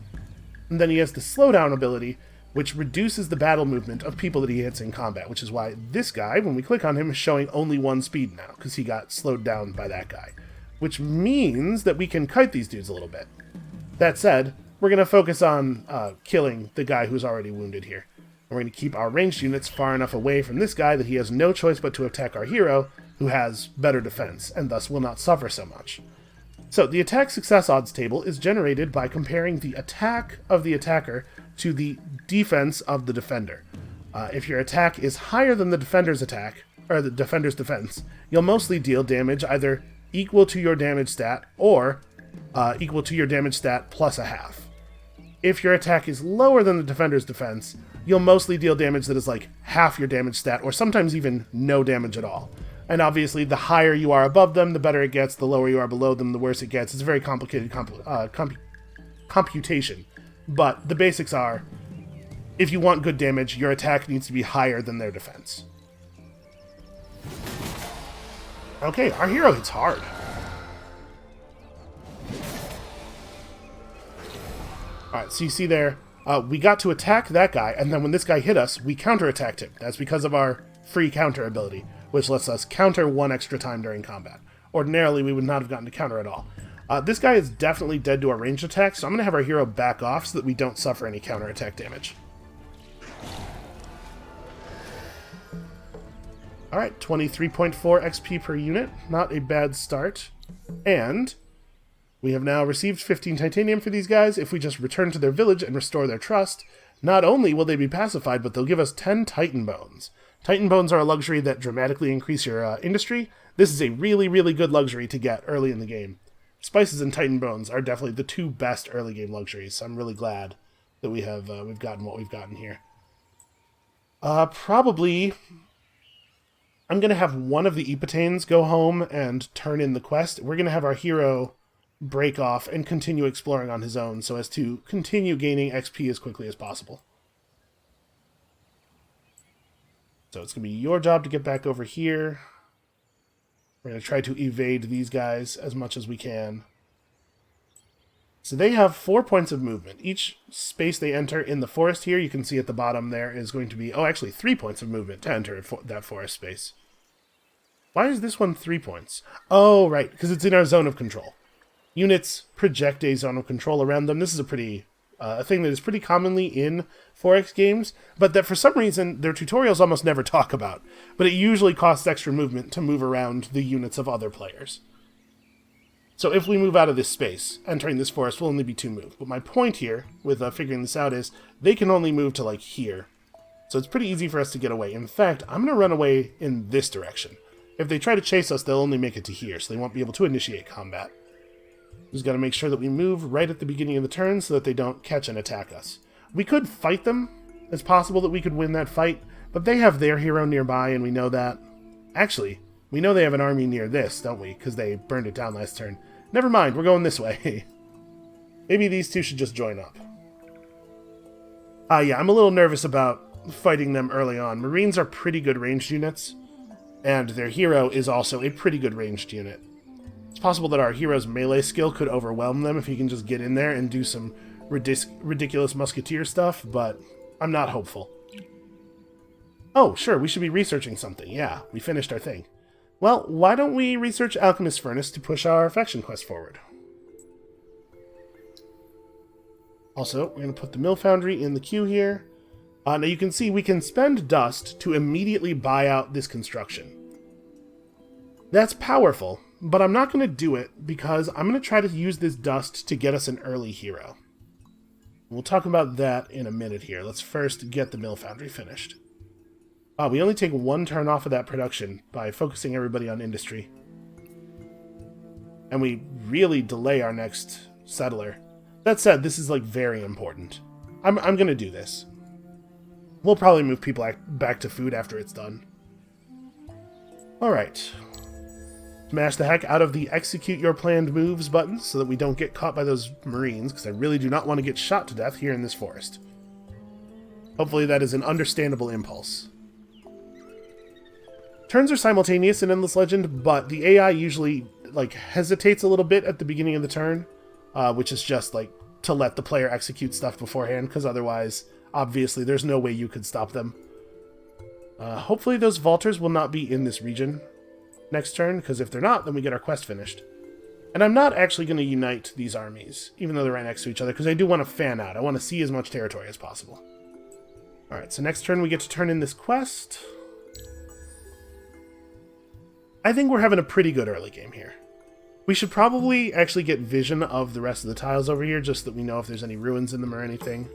And then he has the slowdown ability, which reduces the battle movement of people that he hits in combat, which is why this guy, when we click on him, is showing only 1 speed now, because he got slowed down by that guy. Which means that we can kite these dudes a little bit. That said, we're going to focus on killing the guy who's already wounded here. We're going to keep our ranged units far enough away from this guy that he has no choice but to attack our hero, who has better defense, and thus will not suffer so much. So, the attack success odds table is generated by comparing the attack of the attacker to the defense of the defender. If your attack is higher than the defender's attack, or the defender's defense, you'll mostly deal damage either equal to your damage stat, or equal to your damage stat plus a half. If your attack is lower than the defender's defense, you'll mostly deal damage that is like half your damage stat, or sometimes even no damage at all. And obviously, the higher you are above them, the better it gets. The lower you are below them, the worse it gets. It's a very complicated computation. But the basics are, if you want good damage, your attack needs to be higher than their defense. Okay, our hero hits hard. Alright, so you see there, we got to attack that guy, and then when this guy hit us, we counterattacked him. That's because of our free counter ability, which lets us counter 1 extra time during combat. Ordinarily, we would not have gotten to counter at all. This guy is definitely dead to our ranged attack, so I'm going to have our hero back off so that we don't suffer any counterattack damage. Alright, 23.4 XP per unit. Not a bad start. And we have now received 15 titanium for these guys. If we just return to their village and restore their trust, not only will they be pacified, but they'll give us 10 Titan Bones. Titan Bones are a luxury that dramatically increase your industry. This is a really, really good luxury to get early in the game. Spices and Titan Bones are definitely the 2 best early game luxuries, so I'm really glad that we've gotten what we've gotten here. Probably, I'm going to have one of the Petains go home and turn in the quest. We're going to have our hero break off and continue exploring on his own so as to continue gaining XP as quickly as possible. So it's going to be your job to get back over here. We're going to try to evade these guys as much as we can. So they have 4 points of movement. Each space they enter in the forest here, you can see at the bottom there, is going to be, actually 3 points of movement to enter that forest space. Why is this one 3 points? Oh, right, because it's in our zone of control. Units project a zone of control around them. This is a thing that is pretty commonly in 4X games, but that for some reason their tutorials almost never talk about. But it usually costs extra movement to move around the units of other players. So if we move out of this space, entering this forest will only be 2 moves. But my point here with figuring this out is they can only move to like here. So it's pretty easy for us to get away. In fact, I'm going to run away in this direction. If they try to chase us, they'll only make it to here, so they won't be able to initiate combat. We've got to make sure that we move right at the beginning of the turn so that they don't catch and attack us. We could fight them. It's possible that we could win that fight, but they have their hero nearby, and we know that. Actually, we know they have an army near this, don't we? Because they burned it down last turn. Never mind, we're going this way. Maybe these two should just join up. Yeah, I'm a little nervous about fighting them early on. Marines are pretty good ranged units, and their hero is also a pretty good ranged unit. It's possible that our hero's melee skill could overwhelm them if he can just get in there and do some ridiculous musketeer stuff, but I'm not hopeful. Oh, sure, we should be researching something. Yeah, we finished our thing. Well, why don't we research Alchemist Furnace to push our faction quest forward? Also, we're going to put the Mill Foundry in the queue here. Now you can see we can spend dust to immediately buy out this construction. That's powerful, but I'm not going to do it because I'm going to try to use this dust to get us an early hero. We'll talk about that in a minute here. Let's first get the Mill Foundry finished. We only take 1 turn off of that production by focusing everybody on industry. And we really delay our next settler. That said, this is like very important. I'm going to do this. We'll probably move people back to food after it's done. Alright. Smash the heck out of the execute your planned moves button so that we don't get caught by those marines, because I really do not want to get shot to death here in this forest. Hopefully that is an understandable impulse. Turns are simultaneous in Endless Legend, but the AI usually hesitates a little bit at the beginning of the turn, which is just to let the player execute stuff beforehand, because otherwise, obviously, there's no way you could stop them. Hopefully those vaulters will not be in this region next turn, because if they're not, then we get our quest finished. And I'm not actually going to unite these armies, even though they're right next to each other, because I do want to fan out. I want to see as much territory as possible. Alright, so next turn we get to turn in this quest. I think we're having a pretty good early game here. We should probably actually get vision of the rest of the tiles over here, just so that we know if there's any ruins in them or anything.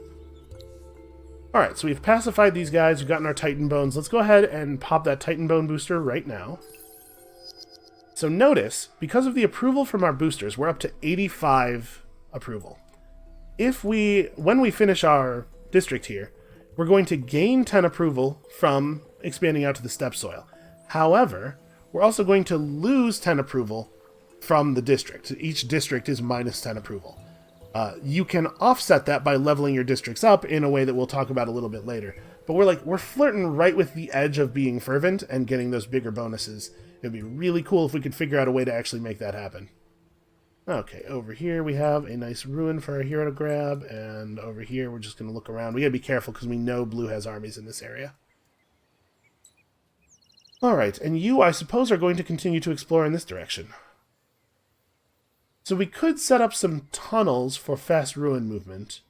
Alright, so we've pacified these guys, we've gotten our Titan Bones. Let's go ahead and pop that Titan Bone booster right now. So notice, because of the approval from our boosters, we're up to 85 approval. When we finish our district here, we're going to gain 10 approval from expanding out to the steppe soil. However, we're also going to lose 10 approval from the district. Each district is minus 10 approval. You can offset that by leveling your districts up in a way that we'll talk about a little bit later. But we're flirting right with the edge of being fervent and getting those bigger bonuses. It'd be really cool if we could figure out a way to actually make that happen. Okay, over here we have a nice ruin for our hero to grab, and over here we're just going to look around. We gotta be careful because we know blue has armies in this area. Alright, and you, I suppose, are going to continue to explore in this direction. So we could set up some tunnels for fast ruin movement.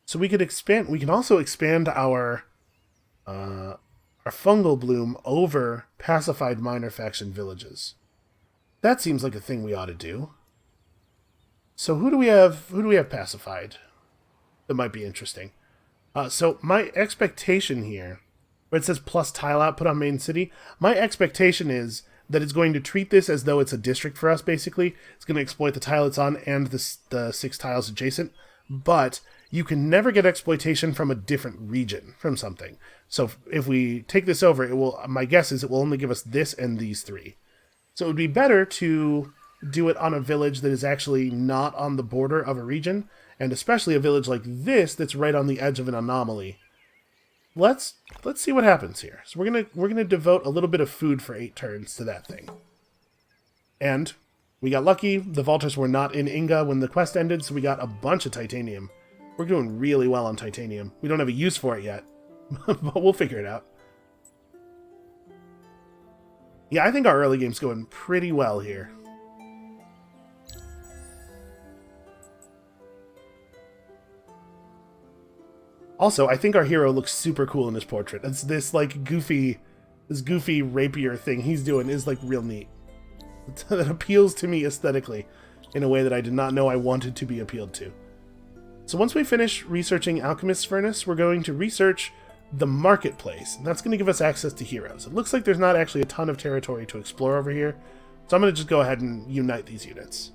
So we could expand. We can also expand our fungal bloom over pacified minor faction villages. That seems like a thing we ought to do. So who do we have? Who do we have pacified? That might be interesting. So my expectation here, where it says plus tile output on main city, my expectation is that it's going to treat this as though it's a district for us, basically. It's going to exploit the tile it's on and the 6 tiles adjacent, but you can never get exploitation from a different region, from something. So if we take this over, my guess is it will only give us this and these 3. So it would be better to do it on a village that is actually not on the border of a region, and especially a village like this that's right on the edge of an anomaly. Let's see what happens here. So we're gonna devote a little bit of food for 8 turns to that thing. And we got lucky. The vaulters were not in Inga when the quest ended, so we got a bunch of titanium. We're doing really well on titanium. We don't have a use for it yet, but we'll figure it out. Yeah, I think our early game's going pretty well here. Also, I think our hero looks super cool in his portrait. It's this goofy rapier thing he's doing is real neat. That appeals to me aesthetically in a way that I did not know I wanted to be appealed to. So once we finish researching Alchemist's Furnace, we're going to research the marketplace, and that's going to give us access to heroes. It looks like there's not actually a ton of territory to explore over here, so I'm going to just go ahead and unite these units.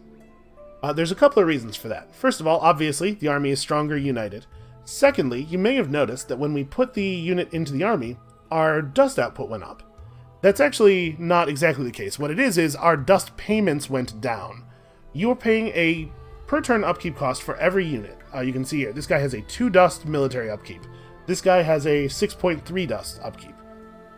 There's a couple of reasons for that. First of all, obviously, the army is stronger united. Secondly, you may have noticed that when we put the unit into the army, our dust output went up. That's actually not exactly the case. What it is our dust payments went down. You are paying a per turn upkeep cost for every unit. You can see here, this guy has a 2 dust military upkeep. This guy has a 6.3 dust upkeep.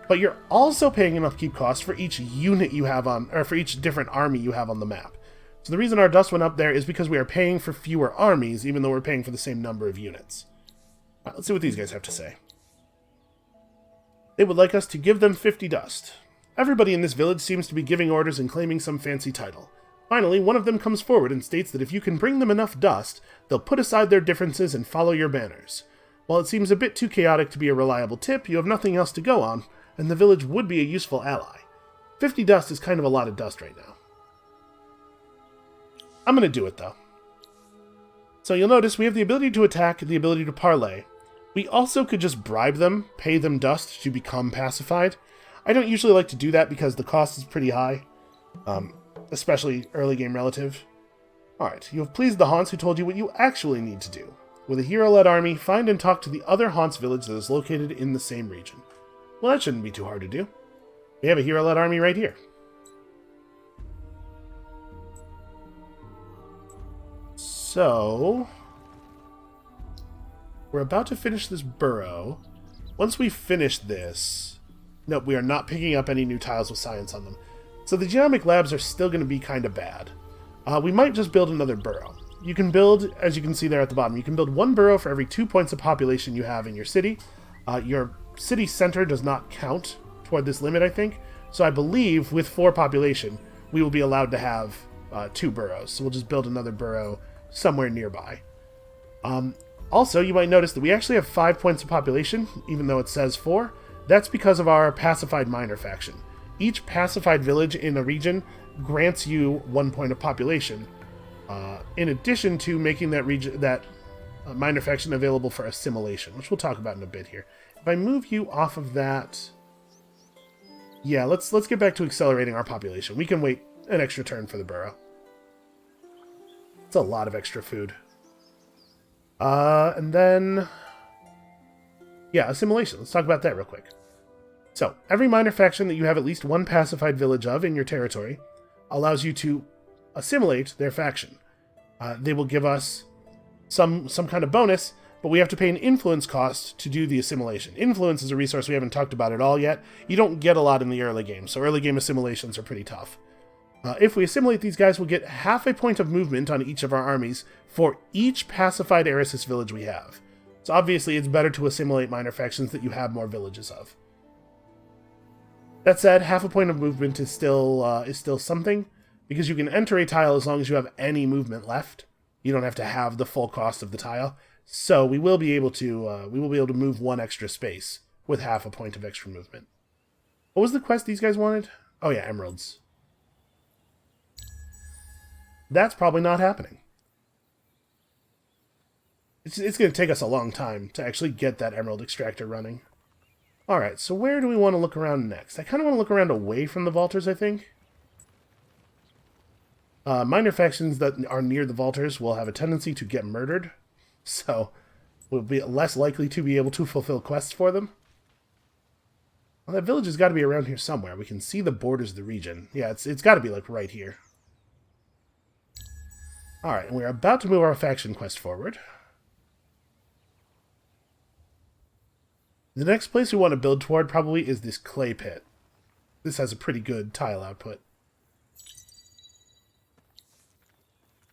but you're also paying an upkeep cost for each unit you have on, or for each different army you have on the map. So the reason our dust went up there is because we are paying for fewer armies, even though we're paying for the same number of units. Alright, let's see what these guys have to say. They would like us to give them 50 dust. Everybody in this village seems to be giving orders and claiming some fancy title. Finally, one of them comes forward and states that if you can bring them enough dust, they'll put aside their differences and follow your banners. While it seems a bit too chaotic to be a reliable tip, you have nothing else to go on, and the village would be a useful ally. 50 dust is kind of a lot of dust right now. I'm going to do it, though. So you'll notice we have the ability to attack, the ability to parlay. We also could just bribe them, pay them dust to become pacified. I don't usually like to do that because the cost is pretty high, especially early game relative. Alright, you have pleased the Haunts who told you what you actually need to do. With a hero-led army, find and talk to the other Haunts village that is located in the same region. Well, that shouldn't be too hard to do. We have a hero-led army right here. So, we're about to finish this burrow. Once we finish this... Nope, we are not picking up any new tiles with science on them. So the genomic labs are still going to be kind of bad. We might just build another burrow. You can build, as you can see there at the bottom, you can build one burrow for every 2 points of population you have in your city. Your city center does not count toward this limit, I think. So I believe with 4 population, we will be allowed to have 2 burrows. So we'll just build another burrow somewhere nearby. Also, you might notice that we actually have 5 points of population, even though it says 4. That's because of our pacified minor faction. Each pacified village in a region grants you 1 point of population, in addition to making that minor faction available for assimilation, which we'll talk about in a bit here. If I move you off of that... Yeah, let's get back to accelerating our population. We can wait an extra turn for the burrow. It's a lot of extra food. And then... Yeah, assimilation. Let's talk about that real quick. So, every minor faction that you have at least 1 pacified village of in your territory allows you to assimilate their faction. They will give us some kind of bonus, but we have to pay an influence cost to do the assimilation. Influence is a resource we haven't talked about at all yet. You don't get a lot in the early game, so early game assimilations are pretty tough. If we assimilate these guys, we'll get half a point of movement on each of our armies for each pacified Eresis village we have. So obviously it's better to assimilate minor factions that you have more villages of. That said, half a point of movement is still something, because you can enter a tile as long as you have any movement left. You don't have to have the full cost of the tile. So we will be able to move 1 extra space with half a point of extra movement. What was the quest these guys wanted? Oh yeah, emeralds. That's probably not happening. It's going to take us a long time to actually get that emerald extractor running. Alright, so where do we want to look around next? I kind of want to look around away from the vaulters, I think. Minor factions that are near the vaulters will have a tendency to get murdered, so we'll be less likely to be able to fulfill quests for them. Well, that village has got to be around here somewhere. We can see the borders of the region. Yeah, it's got to be like right here. Alright, and we're about to move our faction quest forward. The next place we want to build toward probably is this clay pit. This has a pretty good tile output.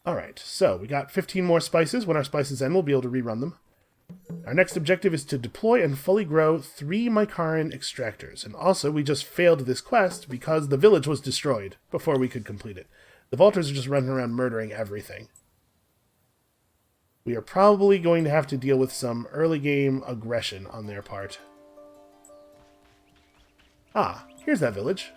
Alright, so we got 15 more spices. When our spices end, we'll be able to rerun them. Our next objective is to deploy and fully grow 3 Mykaran extractors. And also, we just failed this quest because the village was destroyed before we could complete it. The Vaulters are just running around murdering everything. We are probably going to have to deal with some early game aggression on their part. Ah, here's that village.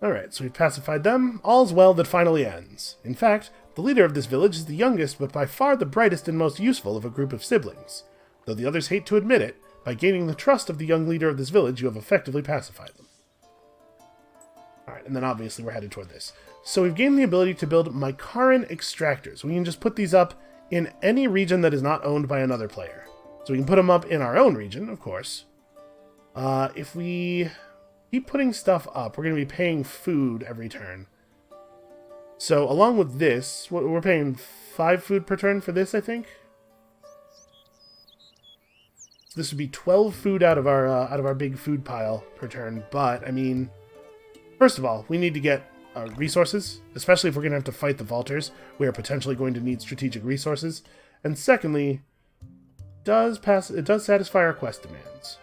Alright, so we've pacified them. All's well that finally ends. In fact, the leader of this village is the youngest, but by far the brightest and most useful of a group of siblings. Though the others hate to admit it, by gaining the trust of the young leader of this village, you have effectively pacified them. Alright, and then obviously we're headed toward this. So we've gained the ability to build Mykaran extractors. We can just put these up in any region that is not owned by another player. So we can put them up in our own region, of course. If we keep putting stuff up, we're going to be paying food every turn. So along with this, we're paying 5 food per turn for this, I think? So this would be 12 food out of our big food pile per turn. But I mean, first of all, we need to get resources, especially if we're going to have to fight the Vaulters. We are potentially going to need strategic resources. And secondly, it does satisfy our quest demands.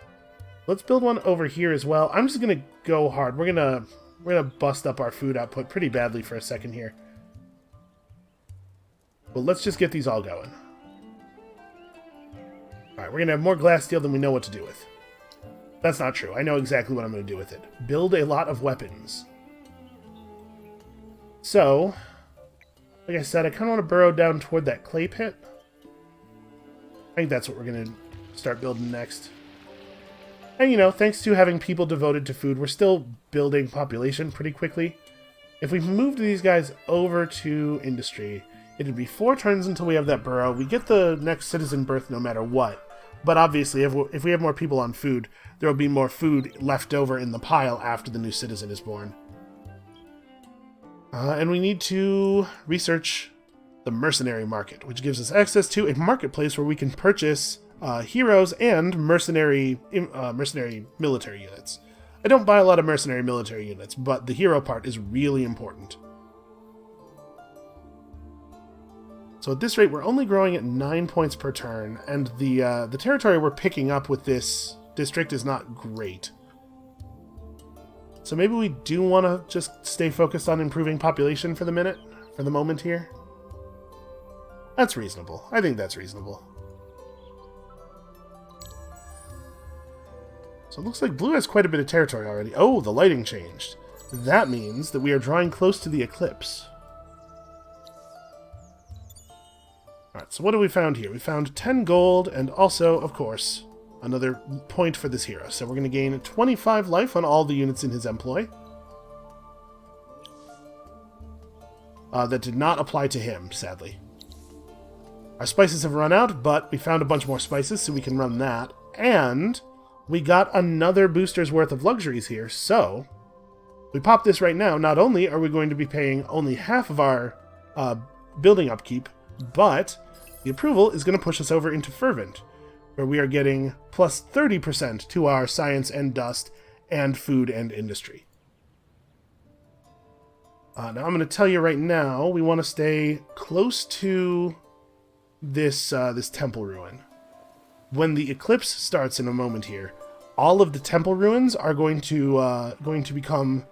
Let's build one over here as well. I'm just going to go hard. We're gonna bust up our food output pretty badly for a second here. But let's just get these all going. Alright, we're going to have more glass steel than we know what to do with. That's not true. I know exactly what I'm going to do with it. Build a lot of weapons. So, like I said, I kind of want to burrow down toward that clay pit. I think that's what we're going to start building next. And, you know, thanks to having people devoted to food, we're still building population pretty quickly. If we moved these guys over to industry, it'd be 4 turns until we have that burrow. We get the next citizen birth no matter what. But obviously, if we have more people on food, there will be more food left over in the pile after the new citizen is born. And we need to research the mercenary market, which gives us access to a marketplace where we can purchase heroes and mercenary military units. I don't buy a lot of mercenary military units, but the hero part is really important. So at this rate, we're only growing at 9 points per turn, and the territory we're picking up with this district is not great. So maybe we do want to just stay focused on improving population for the moment here. That's reasonable. I think that's reasonable. So it looks like blue has quite a bit of territory already. Oh, the lighting changed. That means that we are drawing close to the eclipse. Alright, so what have we found here? We found 10 gold and also, of course, another point for this hero. So we're going to gain 25 life on all the units in his employ. That did not apply to him, sadly. Our spices have run out, but we found a bunch more spices, so we can run that. And we got another booster's worth of luxuries here, so we pop this right now. Not only are we going to be paying only half of our building upkeep, but the approval is going to push us over into Fervent, where we are getting plus 30% to our science and dust and food and industry. Now I'm going to tell you right now, we want to stay close to this temple ruin. When the eclipse starts in a moment here, all of the temple ruins are going to become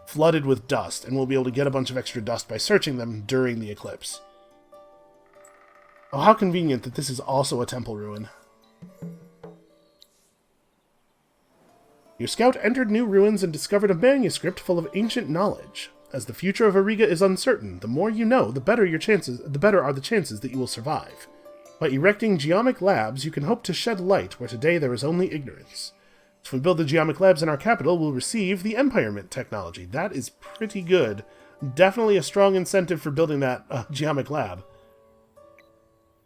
flooded with dust, and we'll be able to get a bunch of extra dust by searching them during the eclipse. Oh, how convenient that this is also a temple ruin. Your scout entered new ruins and discovered a manuscript full of ancient knowledge. As the future of Ariga is uncertain, the more you know, the better are the chances that you will survive. By erecting geomic labs, you can hope to shed light where today there is only ignorance. If we build the geomic labs in our capital, we'll receive the Empire Mint technology. That is pretty good. Definitely a strong incentive for building that geomic lab.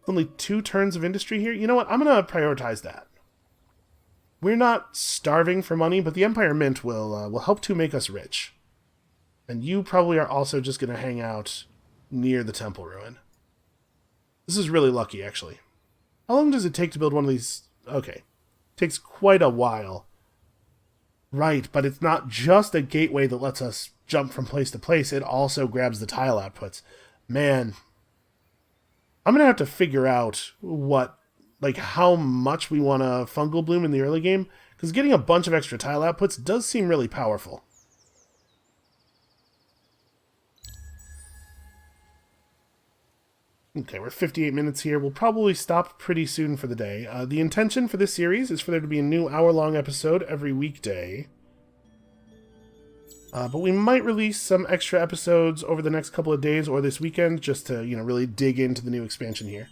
Only 2 turns of industry here? You know what? I'm going to prioritize that. We're not starving for money, but the Empire Mint will help to make us rich. And you probably are also just going to hang out near the temple ruin. This is really lucky, actually. How long does it take to build one of these? Okay. It takes quite a while. Right, but it's not just a gateway that lets us jump from place to place. It also grabs the tile outputs. Man, I'm going to have to figure out how much we want a fungal bloom in the early game, because getting a bunch of extra tile outputs does seem really powerful. Okay, we're 58 minutes here. We'll probably stop pretty soon for the day. The intention for this series is for there to be a new hour-long episode every weekday. But we might release some extra episodes over the next couple of days or this weekend just to, really dig into the new expansion here.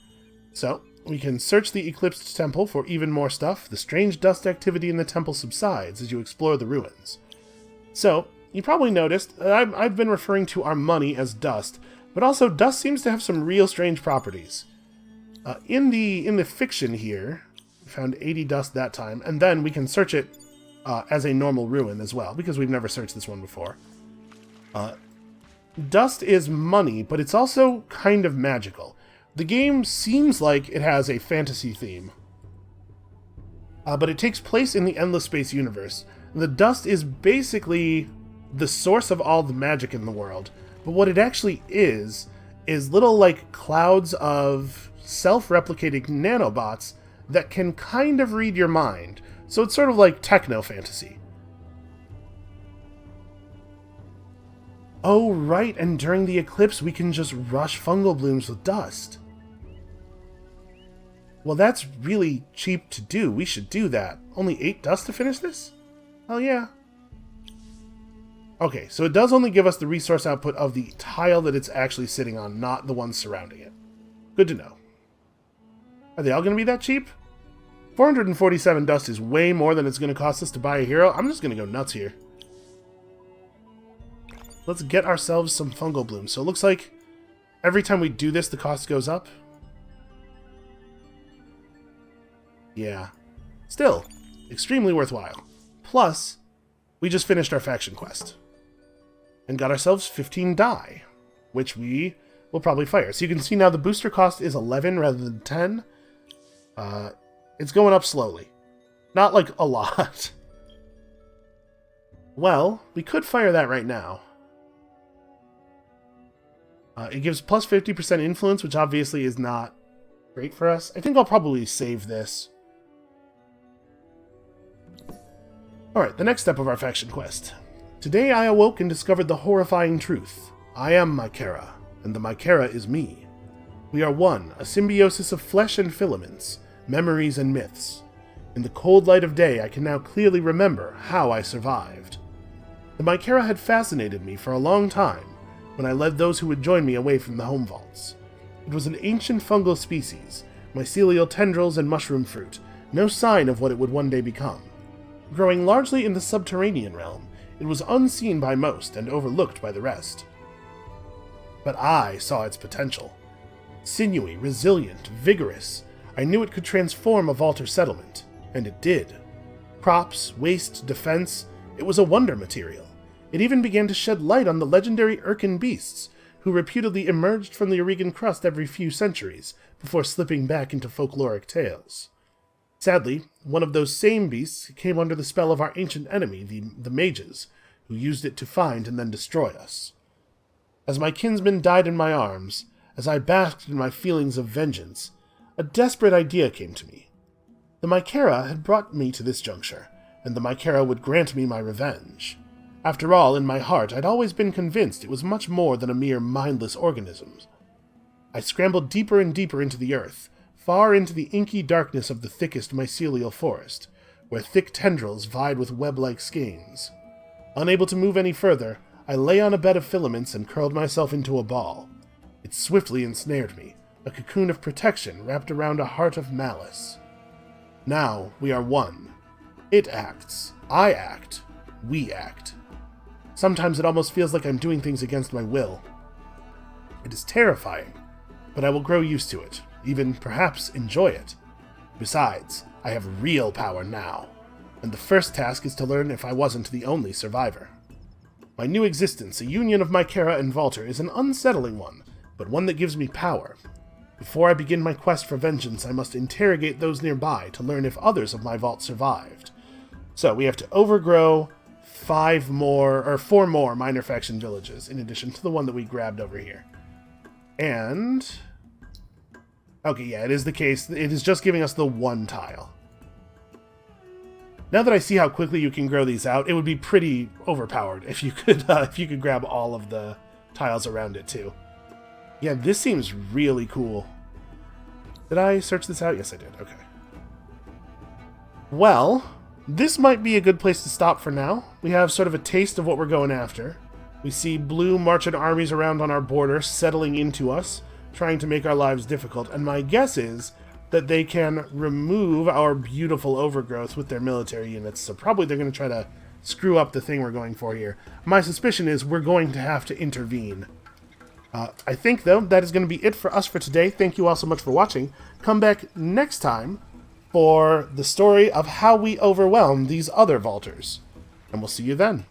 So, we can search the Eclipsed Temple for even more stuff. The strange dust activity in the temple subsides as you explore the ruins. So, you probably noticed I've been referring to our money as dust, but also dust seems to have some real strange properties. In the fiction here, we found 80 dust that time, and then we can search it as a normal ruin as well, because we've never searched this one before. Dust is money, but it's also kind of magical. The game seems like it has a fantasy theme. but it takes place in the Endless Space universe. The dust is basically the source of all the magic in the world, but what it actually is little, like, clouds of self-replicating nanobots that can kind of read your mind. So it's sort of like techno-fantasy. Oh, right, and during the eclipse we can just rush fungal blooms with dust. Well, that's really cheap to do. We should do that. Only 8 dust to finish this? Oh, yeah. Okay, so it does only give us the resource output of the tile that it's actually sitting on, not the ones surrounding it. Good to know. Are they all going to be that cheap? 447 dust is way more than it's going to cost us to buy a hero. I'm just going to go nuts here. Let's get ourselves some fungal blooms. So it looks like every time we do this, the cost goes up. Yeah. Still, extremely worthwhile. Plus, we just finished our faction quest. And got ourselves 15 die, which we will probably fire. So you can see now the booster cost is 11 rather than 10. It's going up slowly. Not like a lot. Well, we could fire that right now. It gives plus 50% influence, which obviously is not great for us. I think I'll probably save this. Alright, the next step of our faction quest. Today I awoke and discovered the horrifying truth. I am Mykara, and the Mykara is me. We are one, a symbiosis of flesh and filaments, memories and myths. In the cold light of day, I can now clearly remember how I survived. The Mykara had fascinated me for a long time, when I led those who would join me away from the home vaults. It was an ancient fungal species, mycelial tendrils and mushroom fruit, no sign of what it would one day become. Growing largely in the subterranean realm, it was unseen by most and overlooked by the rest. But I saw its potential. Sinewy, resilient, vigorous, I knew it could transform a vaulter settlement, and it did. Crops, waste, defense, it was a wonder material. It even began to shed light on the legendary Urkan beasts, who reputedly emerged from the Aurigan crust every few centuries, before slipping back into folkloric tales. Sadly, one of those same beasts came under the spell of our ancient enemy, the mages, who used it to find and then destroy us. As my kinsman died in my arms, as I basked in my feelings of vengeance, a desperate idea came to me. The Mykara had brought me to this juncture, and the Mykara would grant me my revenge. After all, in my heart, I'd always been convinced it was much more than a mere mindless organism. I scrambled deeper and deeper into the earth, far into the inky darkness of the thickest mycelial forest, where thick tendrils vied with web-like skeins. Unable to move any further, I lay on a bed of filaments and curled myself into a ball. It swiftly ensnared me, a cocoon of protection wrapped around a heart of malice. Now we are one. It acts, I act, we act. Sometimes it almost feels like I'm doing things against my will. It is terrifying, but I will grow used to it, even perhaps enjoy it. Besides, I have real power now, and the first task is to learn if I wasn't the only survivor. My new existence, a union of Mykara and Vaulter, is an unsettling one, but one that gives me power. Before I begin my quest for vengeance, I must interrogate those nearby to learn if others of my vault survived. So we have to overgrow 4 more minor faction villages, in addition to the one that we grabbed over here. And okay, yeah, it is the case. It is just giving us the one tile. Now that I see how quickly you can grow these out, it would be pretty overpowered if you could grab all of the tiles around it too. Yeah, this seems really cool. Did I search this out? Yes, I did. Okay. Well, this might be a good place to stop for now. We have sort of a taste of what we're going after. We see blue marching armies around on our border, settling into us, trying to make our lives difficult, and my guess is that they can remove our beautiful overgrowth with their military units, so probably they're going to try to screw up the thing we're going for here. My suspicion is we're going to have to intervene. I think, though, that is going to be it for us for today. Thank you all so much for watching. Come back next time for the story of how we overwhelm these other vaulters. And we'll see you then.